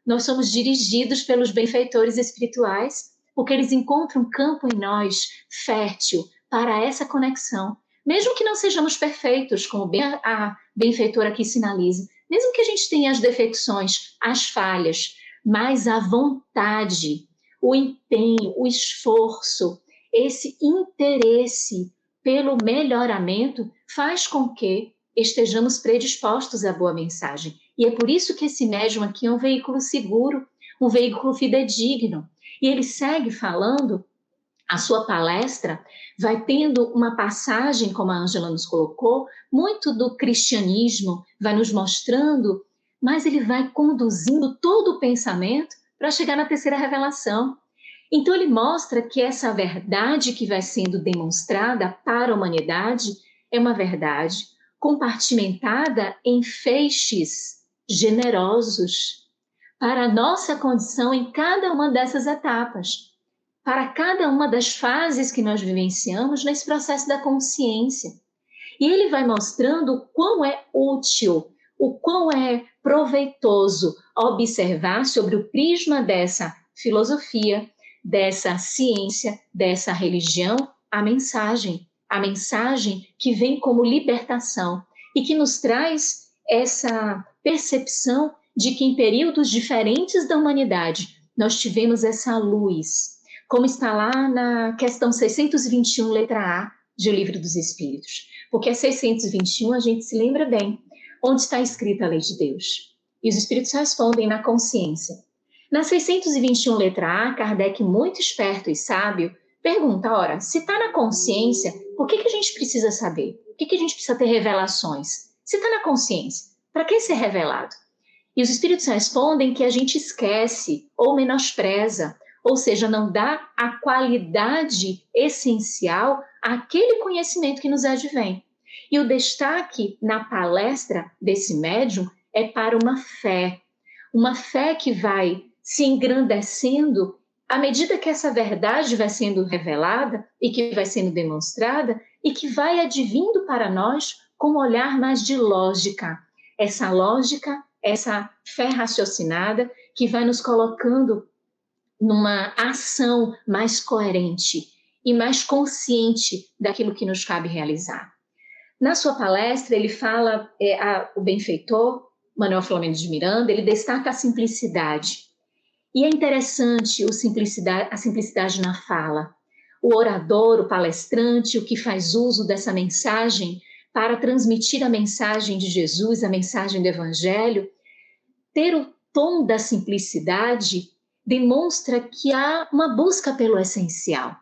nós somos dirigidos pelos benfeitores espirituais, porque eles encontram um campo em nós fértil para essa conexão. Mesmo que não sejamos perfeitos, como bem a benfeitora aqui sinaliza, mesmo que a gente tenha as defecções, as falhas, mas a vontade, o empenho, o esforço, esse interesse pelo melhoramento faz com que estejamos predispostos à boa mensagem. E é por isso que esse médium aqui é um veículo seguro, um veículo fidedigno. E ele segue falando, a sua palestra vai tendo uma passagem, como a Ângela nos colocou, muito do cristianismo, vai nos mostrando, mas ele vai conduzindo todo o pensamento para chegar na terceira revelação. Então ele mostra que essa verdade que vai sendo demonstrada para a humanidade é uma verdade compartimentada em feixes generosos para a nossa condição em cada uma dessas etapas, para cada uma das fases que nós vivenciamos nesse processo da consciência. E ele vai mostrando o quão é útil, o quão é proveitoso observar sobre o prisma dessa filosofia, dessa ciência, dessa religião, a mensagem que vem como libertação e que nos traz essa percepção de que em períodos diferentes da humanidade nós tivemos essa luz, como está lá na questão 621, letra A, de O Livro dos Espíritos. Porque a 621 a gente se lembra bem, onde está escrita a lei de Deus. E os Espíritos respondem na consciência. Na 621, letra A, Kardec, muito esperto e sábio, pergunta, ora, se está na consciência, por que a gente precisa saber? Por que a gente precisa ter revelações? Se está na consciência, para que ser revelado? E os Espíritos respondem que a gente esquece ou menospreza, ou seja, não dá a qualidade essencial àquele conhecimento que nos advém. E o destaque na palestra desse médium é para uma fé que vai se engrandecendo à medida que essa verdade vai sendo revelada e que vai sendo demonstrada e que vai advindo para nós com um olhar mais de lógica. Essa fé raciocinada que vai nos colocando numa ação mais coerente e mais consciente daquilo que nos cabe realizar. Na sua palestra, ele fala, o benfeitor, Manuel Filomeno de Miranda, ele destaca a simplicidade. E é interessante a simplicidade na fala. O orador, o palestrante, o que faz uso dessa mensagem para transmitir a mensagem de Jesus, a mensagem do Evangelho, ter o tom da simplicidade demonstra que há uma busca pelo essencial.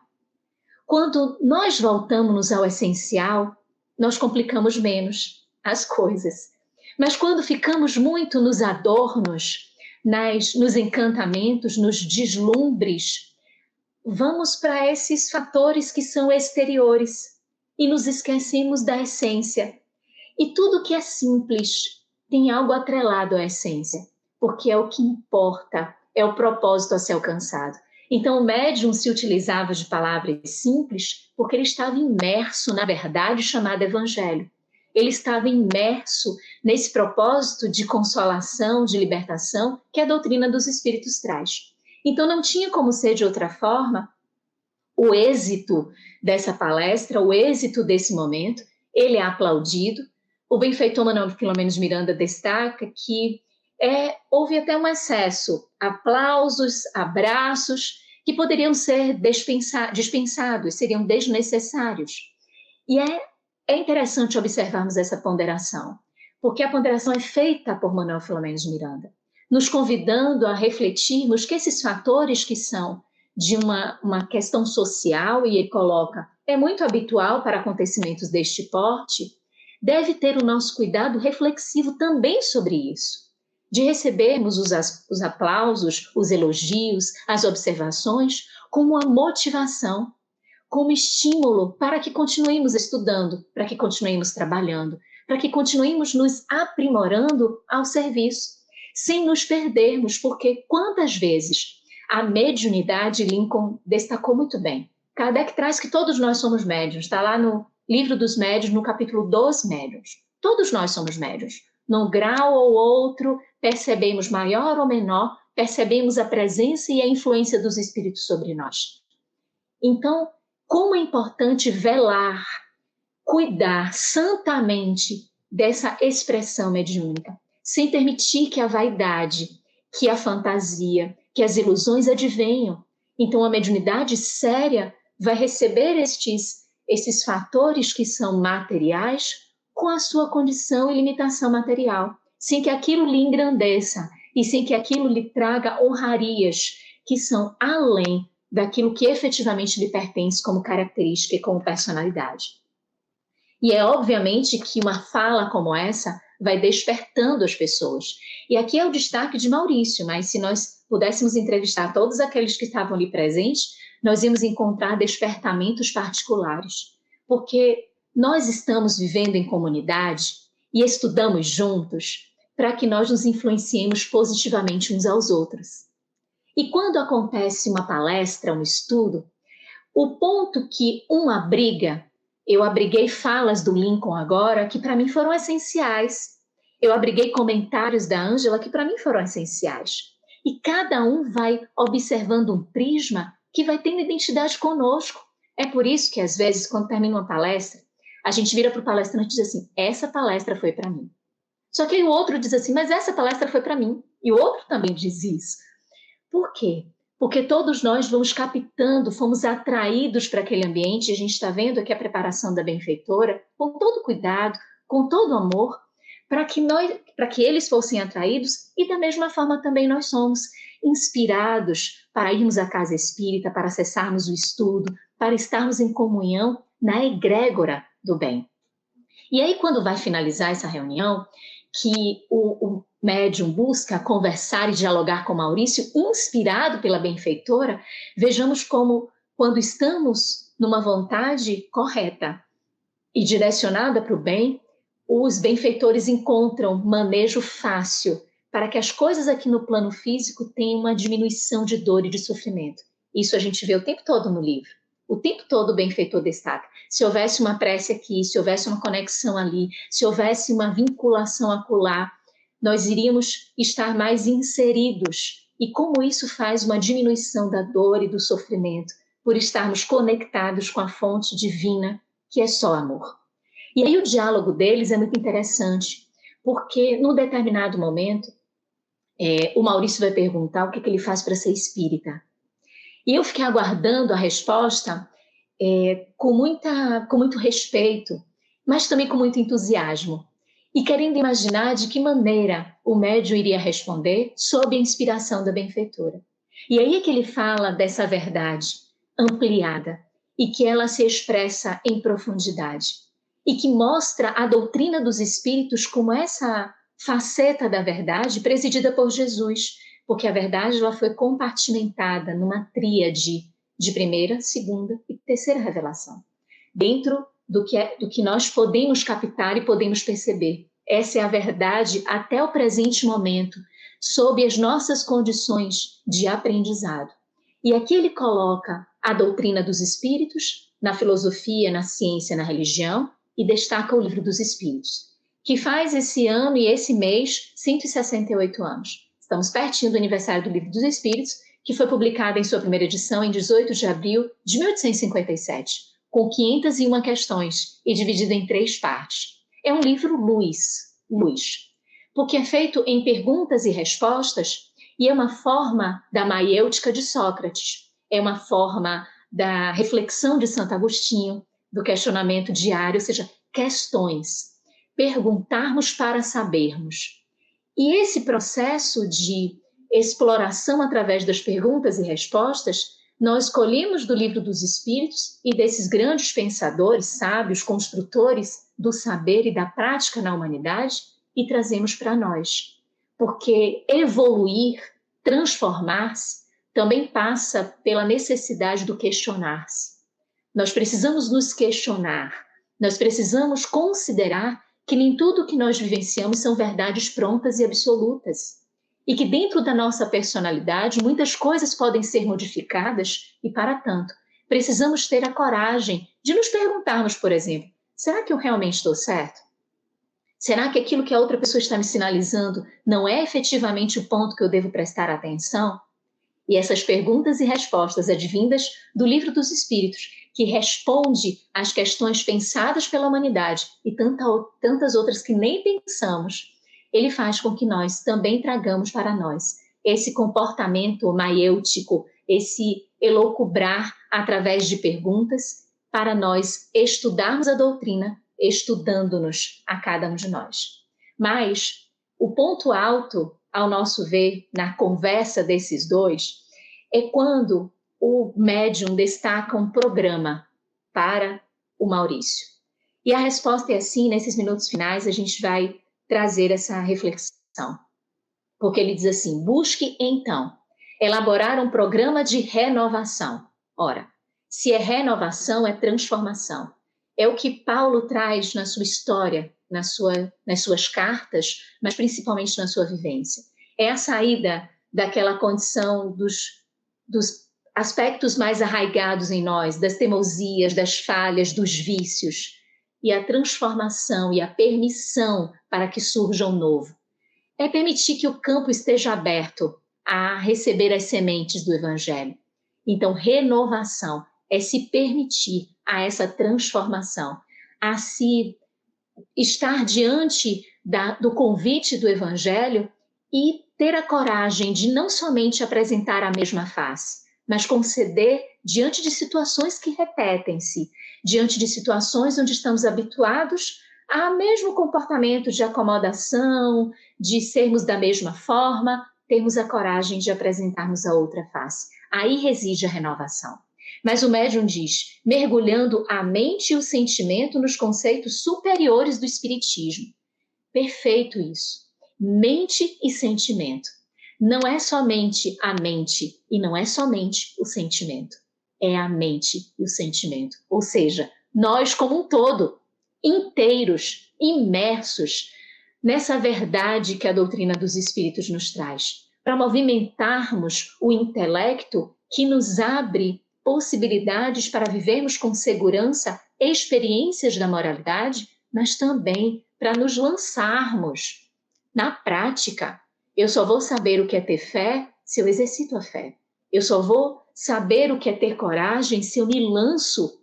Quando nós voltamos ao essencial, nós complicamos menos as coisas. Mas quando ficamos muito nos adornos, nos encantamentos, nos deslumbres, vamos para esses fatores que são exteriores e nos esquecemos da essência. E tudo que é simples tem algo atrelado à essência, porque é o que importa, é o propósito a ser alcançado. Então, o médium se utilizava de palavras simples porque ele estava imerso na verdade chamada Evangelho. Ele estava imerso nesse propósito de consolação, de libertação, que a doutrina dos Espíritos traz. Então, não tinha como ser de outra forma o êxito dessa palestra, o êxito desse momento. Ele é aplaudido. O benfeitor Manuel Filomeno de Miranda destaca que houve até um excesso, aplausos, abraços, que poderiam ser dispensados, seriam desnecessários. E é interessante observarmos essa ponderação, porque a ponderação é feita por Manuel Filomeno de Miranda, nos convidando a refletirmos que esses fatores que são de uma questão social, e ele coloca, é muito habitual para acontecimentos deste porte, deve ter o nosso cuidado reflexivo também sobre isso, de recebermos os aplausos, os elogios, as observações como uma motivação, como estímulo para que continuemos estudando, para que continuemos trabalhando, para que continuemos nos aprimorando ao serviço, sem nos perdermos, porque quantas vezes a mediunidade, Lincoln destacou muito bem. Kardec traz que todos nós somos médiuns, está lá no Livro dos Médiuns, no capítulo dos Médiuns. Todos nós somos médiuns. Num grau ou outro, percebemos maior ou menor, percebemos a presença e a influência dos espíritos sobre nós. Então, como é importante velar, cuidar santamente dessa expressão mediúnica, sem permitir que a vaidade, que a fantasia, que as ilusões advenham. Então, a mediunidade séria vai receber esses fatores que são materiais com a sua condição e limitação material, sem que aquilo lhe engrandeça e sem que aquilo lhe traga honrarias que são além daquilo que efetivamente lhe pertence como característica e como personalidade. E é obviamente que uma fala como essa vai despertando as pessoas. E aqui é o destaque de Maurício, mas se nós pudéssemos entrevistar todos aqueles que estavam ali presentes, nós íamos encontrar despertamentos particulares, porque nós estamos vivendo em comunidade e estudamos juntos para que nós nos influenciemos positivamente uns aos outros. E quando acontece uma palestra, um estudo, o ponto que abriga, eu abriguei falas do Lincoln agora que para mim foram essenciais. Eu abriguei comentários da Ângela que para mim foram essenciais. E cada um vai observando um prisma que vai tendo identidade conosco. É por isso que às vezes, quando termina uma palestra, a gente vira para o palestrante e diz assim, essa palestra foi para mim. Só que aí o outro diz assim, mas essa palestra foi para mim. E o outro também diz isso. Por quê? Porque todos nós vamos captando, fomos atraídos para aquele ambiente, a gente está vendo aqui a preparação da benfeitora, com todo cuidado, com todo amor, para que eles fossem atraídos, e da mesma forma também nós somos inspirados para irmos à casa espírita, para acessarmos o estudo, para estarmos em comunhão na egrégora do bem. E aí, quando vai finalizar essa reunião, que o médium busca conversar e dialogar com Maurício, inspirado pela benfeitora, vejamos como, quando estamos numa vontade correta e direcionada para o bem, os benfeitores encontram manejo fácil para que as coisas aqui no plano físico tenham uma diminuição de dor e de sofrimento. Isso a gente vê o tempo todo no livro. O tempo todo o benfeitor destaca. Se houvesse uma prece aqui, se houvesse uma conexão ali, se houvesse uma vinculação acolá, nós iríamos estar mais inseridos. E como isso faz uma diminuição da dor e do sofrimento, por estarmos conectados com a fonte divina, que é só amor. E aí o diálogo deles é muito interessante, porque num determinado momento, o Maurício vai perguntar o que ele faz para ser espírita. E eu fiquei aguardando a resposta com muito respeito, mas também com muito entusiasmo. E querendo imaginar de que maneira o médium iria responder sob a inspiração da benfeitora. E aí é que ele fala dessa verdade ampliada e que ela se expressa em profundidade. E que mostra a doutrina dos espíritos como essa faceta da verdade presidida por Jesus, porque a verdade ela foi compartimentada numa tríade de primeira, segunda e terceira revelação. Dentro do que nós podemos captar e podemos perceber. Essa é a verdade até o presente momento, sob as nossas condições de aprendizado. E aqui ele coloca a doutrina dos espíritos, na filosofia, na ciência, na religião, e destaca o Livro dos Espíritos, que faz esse ano e esse mês 168 anos. Estamos pertinho do aniversário do Livro dos Espíritos, que foi publicado em sua primeira edição em 18 de abril de 1857, com 501 questões e dividido em 3 partes. É um livro luz, porque é feito em perguntas e respostas e é uma forma da maiêutica de Sócrates, é uma forma da reflexão de Santo Agostinho, do questionamento diário, ou seja, questões, perguntarmos para sabermos. E esse processo de exploração através das perguntas e respostas, nós escolhemos do Livro dos Espíritos e desses grandes pensadores, sábios, construtores do saber e da prática na humanidade e trazemos para nós. Porque evoluir, transformar-se, também passa pela necessidade do questionar-se. Nós precisamos nos questionar, nós precisamos considerar que nem tudo que nós vivenciamos são verdades prontas e absolutas. E que dentro da nossa personalidade, muitas coisas podem ser modificadas e, para tanto, precisamos ter a coragem de nos perguntarmos, por exemplo, será que eu realmente estou certo? Será que aquilo que a outra pessoa está me sinalizando não é efetivamente o ponto que eu devo prestar atenção? E essas perguntas e respostas advindas do Livro dos Espíritos, que responde às questões pensadas pela humanidade e tantas outras que nem pensamos, ele faz com que nós também tragamos para nós esse comportamento maiêutico, esse elocubrar através de perguntas, para nós estudarmos a doutrina, estudando-nos a cada um de nós. Mas o ponto alto, ao nosso ver, na conversa desses dois, é quando o médium destaca um programa para o Maurício. E a resposta é assim, nesses minutos finais a gente vai trazer essa reflexão. Porque ele diz assim, busque então elaborar um programa de renovação. Ora, se é renovação, é transformação. É o que Paulo traz na sua história, nas suas cartas, mas principalmente na sua vivência. É a saída daquela condição dos aspectos mais arraigados em nós, das teimosias, das falhas, dos vícios, e a transformação e a permissão para que surja um novo. É permitir que o campo esteja aberto a receber as sementes do Evangelho. Então, renovação é se permitir a essa transformação, a se estar diante do convite do Evangelho e ter a coragem de não somente apresentar a mesma face, mas conceder diante de situações que repetem-se, diante de situações onde estamos habituados a mesmo comportamento de acomodação, de sermos da mesma forma, temos a coragem de apresentarmos a outra face. Aí reside a renovação. Mas o médium diz, mergulhando a mente e o sentimento nos conceitos superiores do espiritismo. Perfeito isso. Mente e sentimento. Não é somente a mente e não é somente o sentimento. É a mente e o sentimento. Ou seja, nós como um todo, inteiros, imersos nessa verdade que a doutrina dos espíritos nos traz, para movimentarmos o intelecto que nos abre possibilidades para vivermos com segurança experiências da moralidade, mas também para nos lançarmos na prática. Eu só vou saber o que é ter fé se eu exercito a fé. Eu só vou saber o que é ter coragem se eu me lanço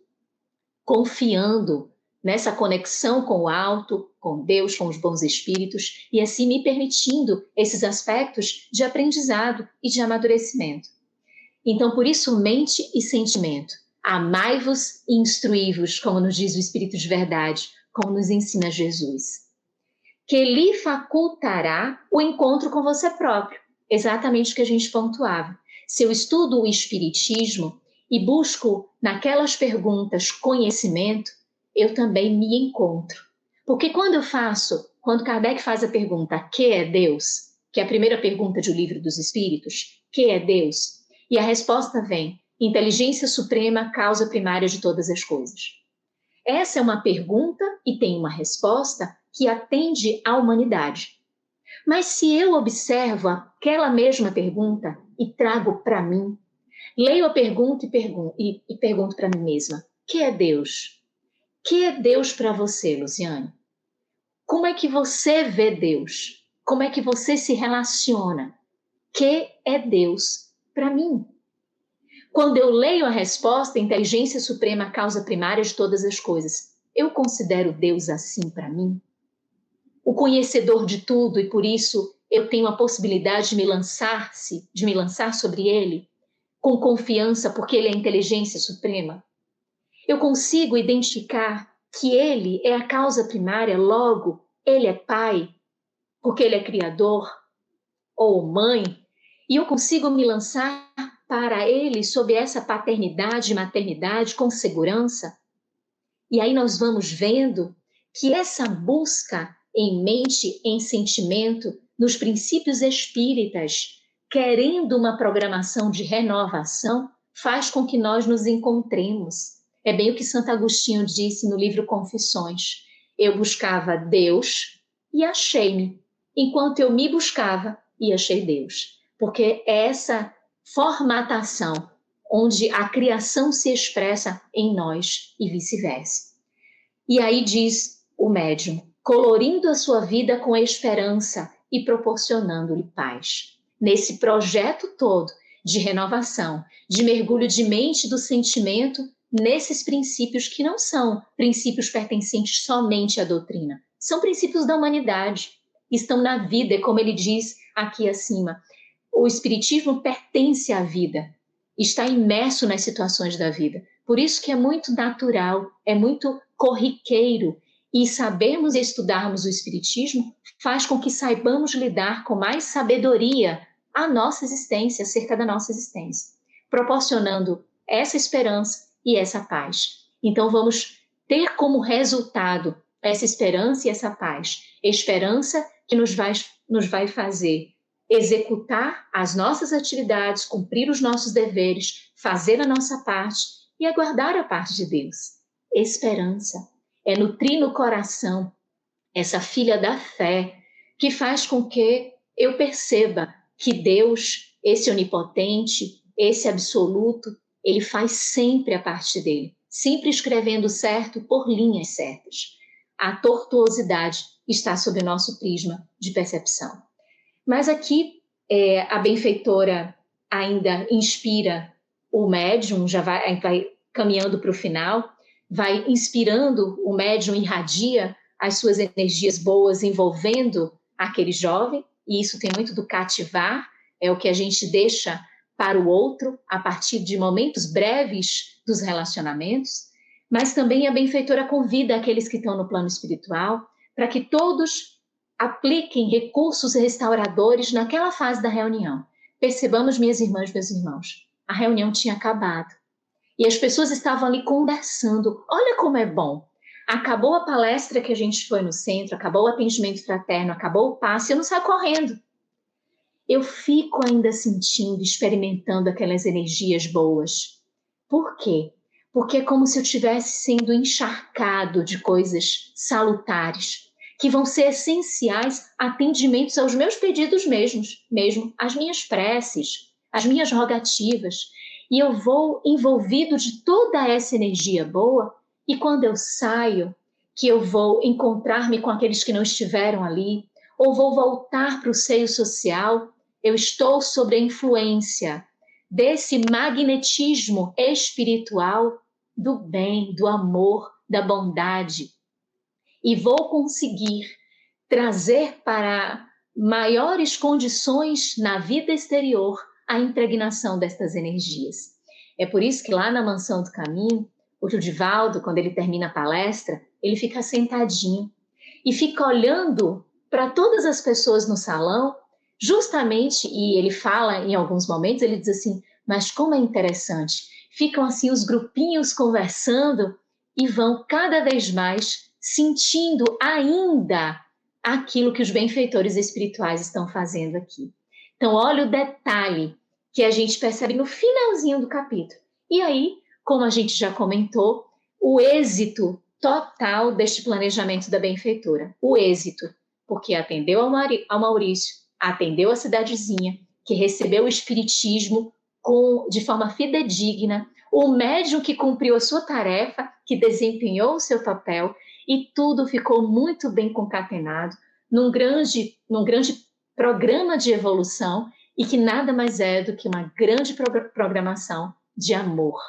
confiando nessa conexão com o alto, com Deus, com os bons espíritos, e assim me permitindo esses aspectos de aprendizado e de amadurecimento. Então, por isso, mente e sentimento. Amai-vos e instruí-vos, como nos diz o Espírito de Verdade, como nos ensina Jesus. Que lhe facultará o encontro com você próprio. Exatamente o que a gente pontuava. Se eu estudo o Espiritismo e busco naquelas perguntas conhecimento, eu também me encontro. Porque quando Kardec faz a pergunta, que é Deus? Que é a primeira pergunta do Livro dos Espíritos, que é Deus? E a resposta vem, inteligência suprema, causa primária de todas as coisas. essa é uma pergunta e tem uma resposta que atende à humanidade. Mas se eu observo aquela mesma pergunta e trago para mim, leio a pergunta e pergunto para mim mesma, que é Deus? Que é Deus para você, Luciane? Como é que você vê Deus? Como é que você se relaciona? Que é Deus para mim? Quando eu leio a resposta, inteligência suprema, causa primária de todas as coisas, eu considero Deus assim para mim? O conhecedor de tudo e por isso eu tenho a possibilidade de me lançar sobre ele com confiança porque ele é a inteligência suprema? Eu consigo identificar que ele é a causa primária, logo ele é pai, porque ele é criador ou mãe, e eu consigo me lançar para ele sob essa paternidade e maternidade com segurança. E aí nós vamos vendo que essa busca em mente, em sentimento, nos princípios espíritas, querendo uma programação de renovação, faz com que nós nos encontremos. É bem o que Santo Agostinho disse no livro Confissões. Eu buscava Deus e achei-me, enquanto eu me buscava e achei Deus. Porque é essa formatação onde a criação se expressa em nós e vice-versa. E aí diz o médium, colorindo a sua vida com esperança e proporcionando-lhe paz. Nesse projeto todo de renovação, de mergulho de mente do sentimento, nesses princípios que não são princípios pertencentes somente à doutrina, são princípios da humanidade, estão na vida, e como ele diz aqui acima, o espiritismo pertence à vida, está imerso nas situações da vida. Por isso que é muito natural, é muito corriqueiro, e sabermos e estudarmos o espiritismo faz com que saibamos lidar com mais sabedoria a nossa existência, acerca da nossa existência, proporcionando essa esperança e essa paz. Então vamos ter como resultado essa esperança e essa paz. Esperança que nos vai fazer executar as nossas atividades, cumprir os nossos deveres, fazer a nossa parte e aguardar a parte de Deus. Esperança é nutrir no coração essa filha da fé que faz com que eu perceba que Deus, esse onipotente, esse absoluto, ele faz sempre a parte dele, sempre escrevendo certo por linhas certas. A tortuosidade está sob o nosso prisma de percepção. Mas aqui a benfeitora ainda inspira o médium, já vai caminhando para o final, vai inspirando o médium, irradia as suas energias boas envolvendo aquele jovem, e isso tem muito do cativar, é o que a gente deixa para o outro a partir de momentos breves dos relacionamentos, mas também a benfeitora convida aqueles que estão no plano espiritual para que todos apliquem recursos restauradores naquela fase da reunião. Percebamos, minhas irmãs, meus irmãos, a reunião tinha acabado e as pessoas estavam ali conversando. Olha como é bom. Acabou a palestra que a gente foi no centro, acabou o atendimento fraterno, acabou o passe, eu não saio correndo. Eu fico ainda sentindo, experimentando aquelas energias boas. Por quê? Porque é como se eu estivesse sendo encharcado de coisas salutares, que vão ser essenciais atendimentos aos meus pedidos mesmo às minhas preces, às minhas rogativas. E eu vou envolvido de toda essa energia boa, e quando eu saio, que eu vou encontrar-me com aqueles que não estiveram ali, ou vou voltar para o seio social, eu estou sob a influência desse magnetismo espiritual do bem, do amor, da bondade, e vou conseguir trazer para maiores condições na vida exterior a impregnação destas energias. É por isso que lá na Mansão do Caminho, o Divaldo, quando ele termina a palestra, ele fica sentadinho e fica olhando para todas as pessoas no salão, justamente, e ele fala em alguns momentos, ele diz assim, mas como é interessante, ficam assim os grupinhos conversando e vão cada vez mais sentindo ainda aquilo que os benfeitores espirituais estão fazendo aqui. Então, olha o detalhe que a gente percebe no finalzinho do capítulo. E aí, como a gente já comentou, o êxito total deste planejamento da benfeitora, o êxito, porque atendeu ao Maurício, atendeu a cidadezinha, que recebeu o espiritismo de forma fidedigna, o médium que cumpriu a sua tarefa, que desempenhou o seu papel, e tudo ficou muito bem concatenado num grande programa de evolução, e que nada mais é do que uma grande programação de amor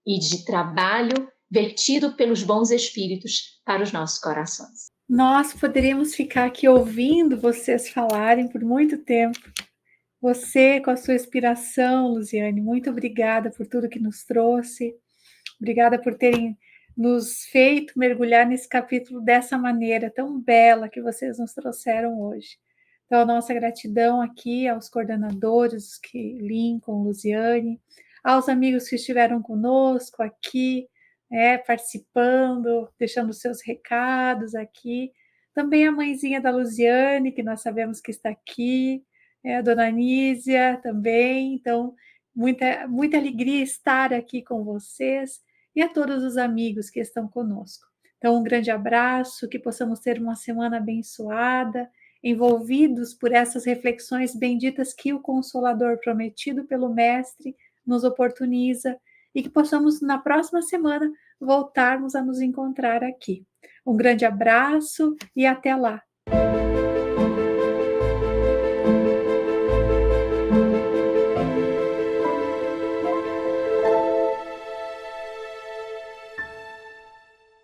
e de trabalho vertido pelos bons espíritos para os nossos corações. Nós poderíamos ficar aqui ouvindo vocês falarem por muito tempo. Você, com a sua inspiração, Luziane, muito obrigada por tudo que nos trouxe. Obrigada por terem nos feito mergulhar nesse capítulo dessa maneira tão bela que vocês nos trouxeram hoje. Então, a nossa gratidão aqui aos coordenadores, Lincoln, Luziane, aos amigos que estiveram conosco aqui, participando, deixando seus recados aqui. Também a mãezinha da Luziane, que nós sabemos que está aqui, a dona Anísia também. Então, muita alegria estar aqui com vocês e a todos os amigos que estão conosco. Então, um grande abraço, que possamos ter uma semana abençoada, envolvidos por essas reflexões benditas que o Consolador prometido pelo Mestre nos oportuniza, e que possamos, na próxima semana, voltarmos a nos encontrar aqui. Um grande abraço e até lá!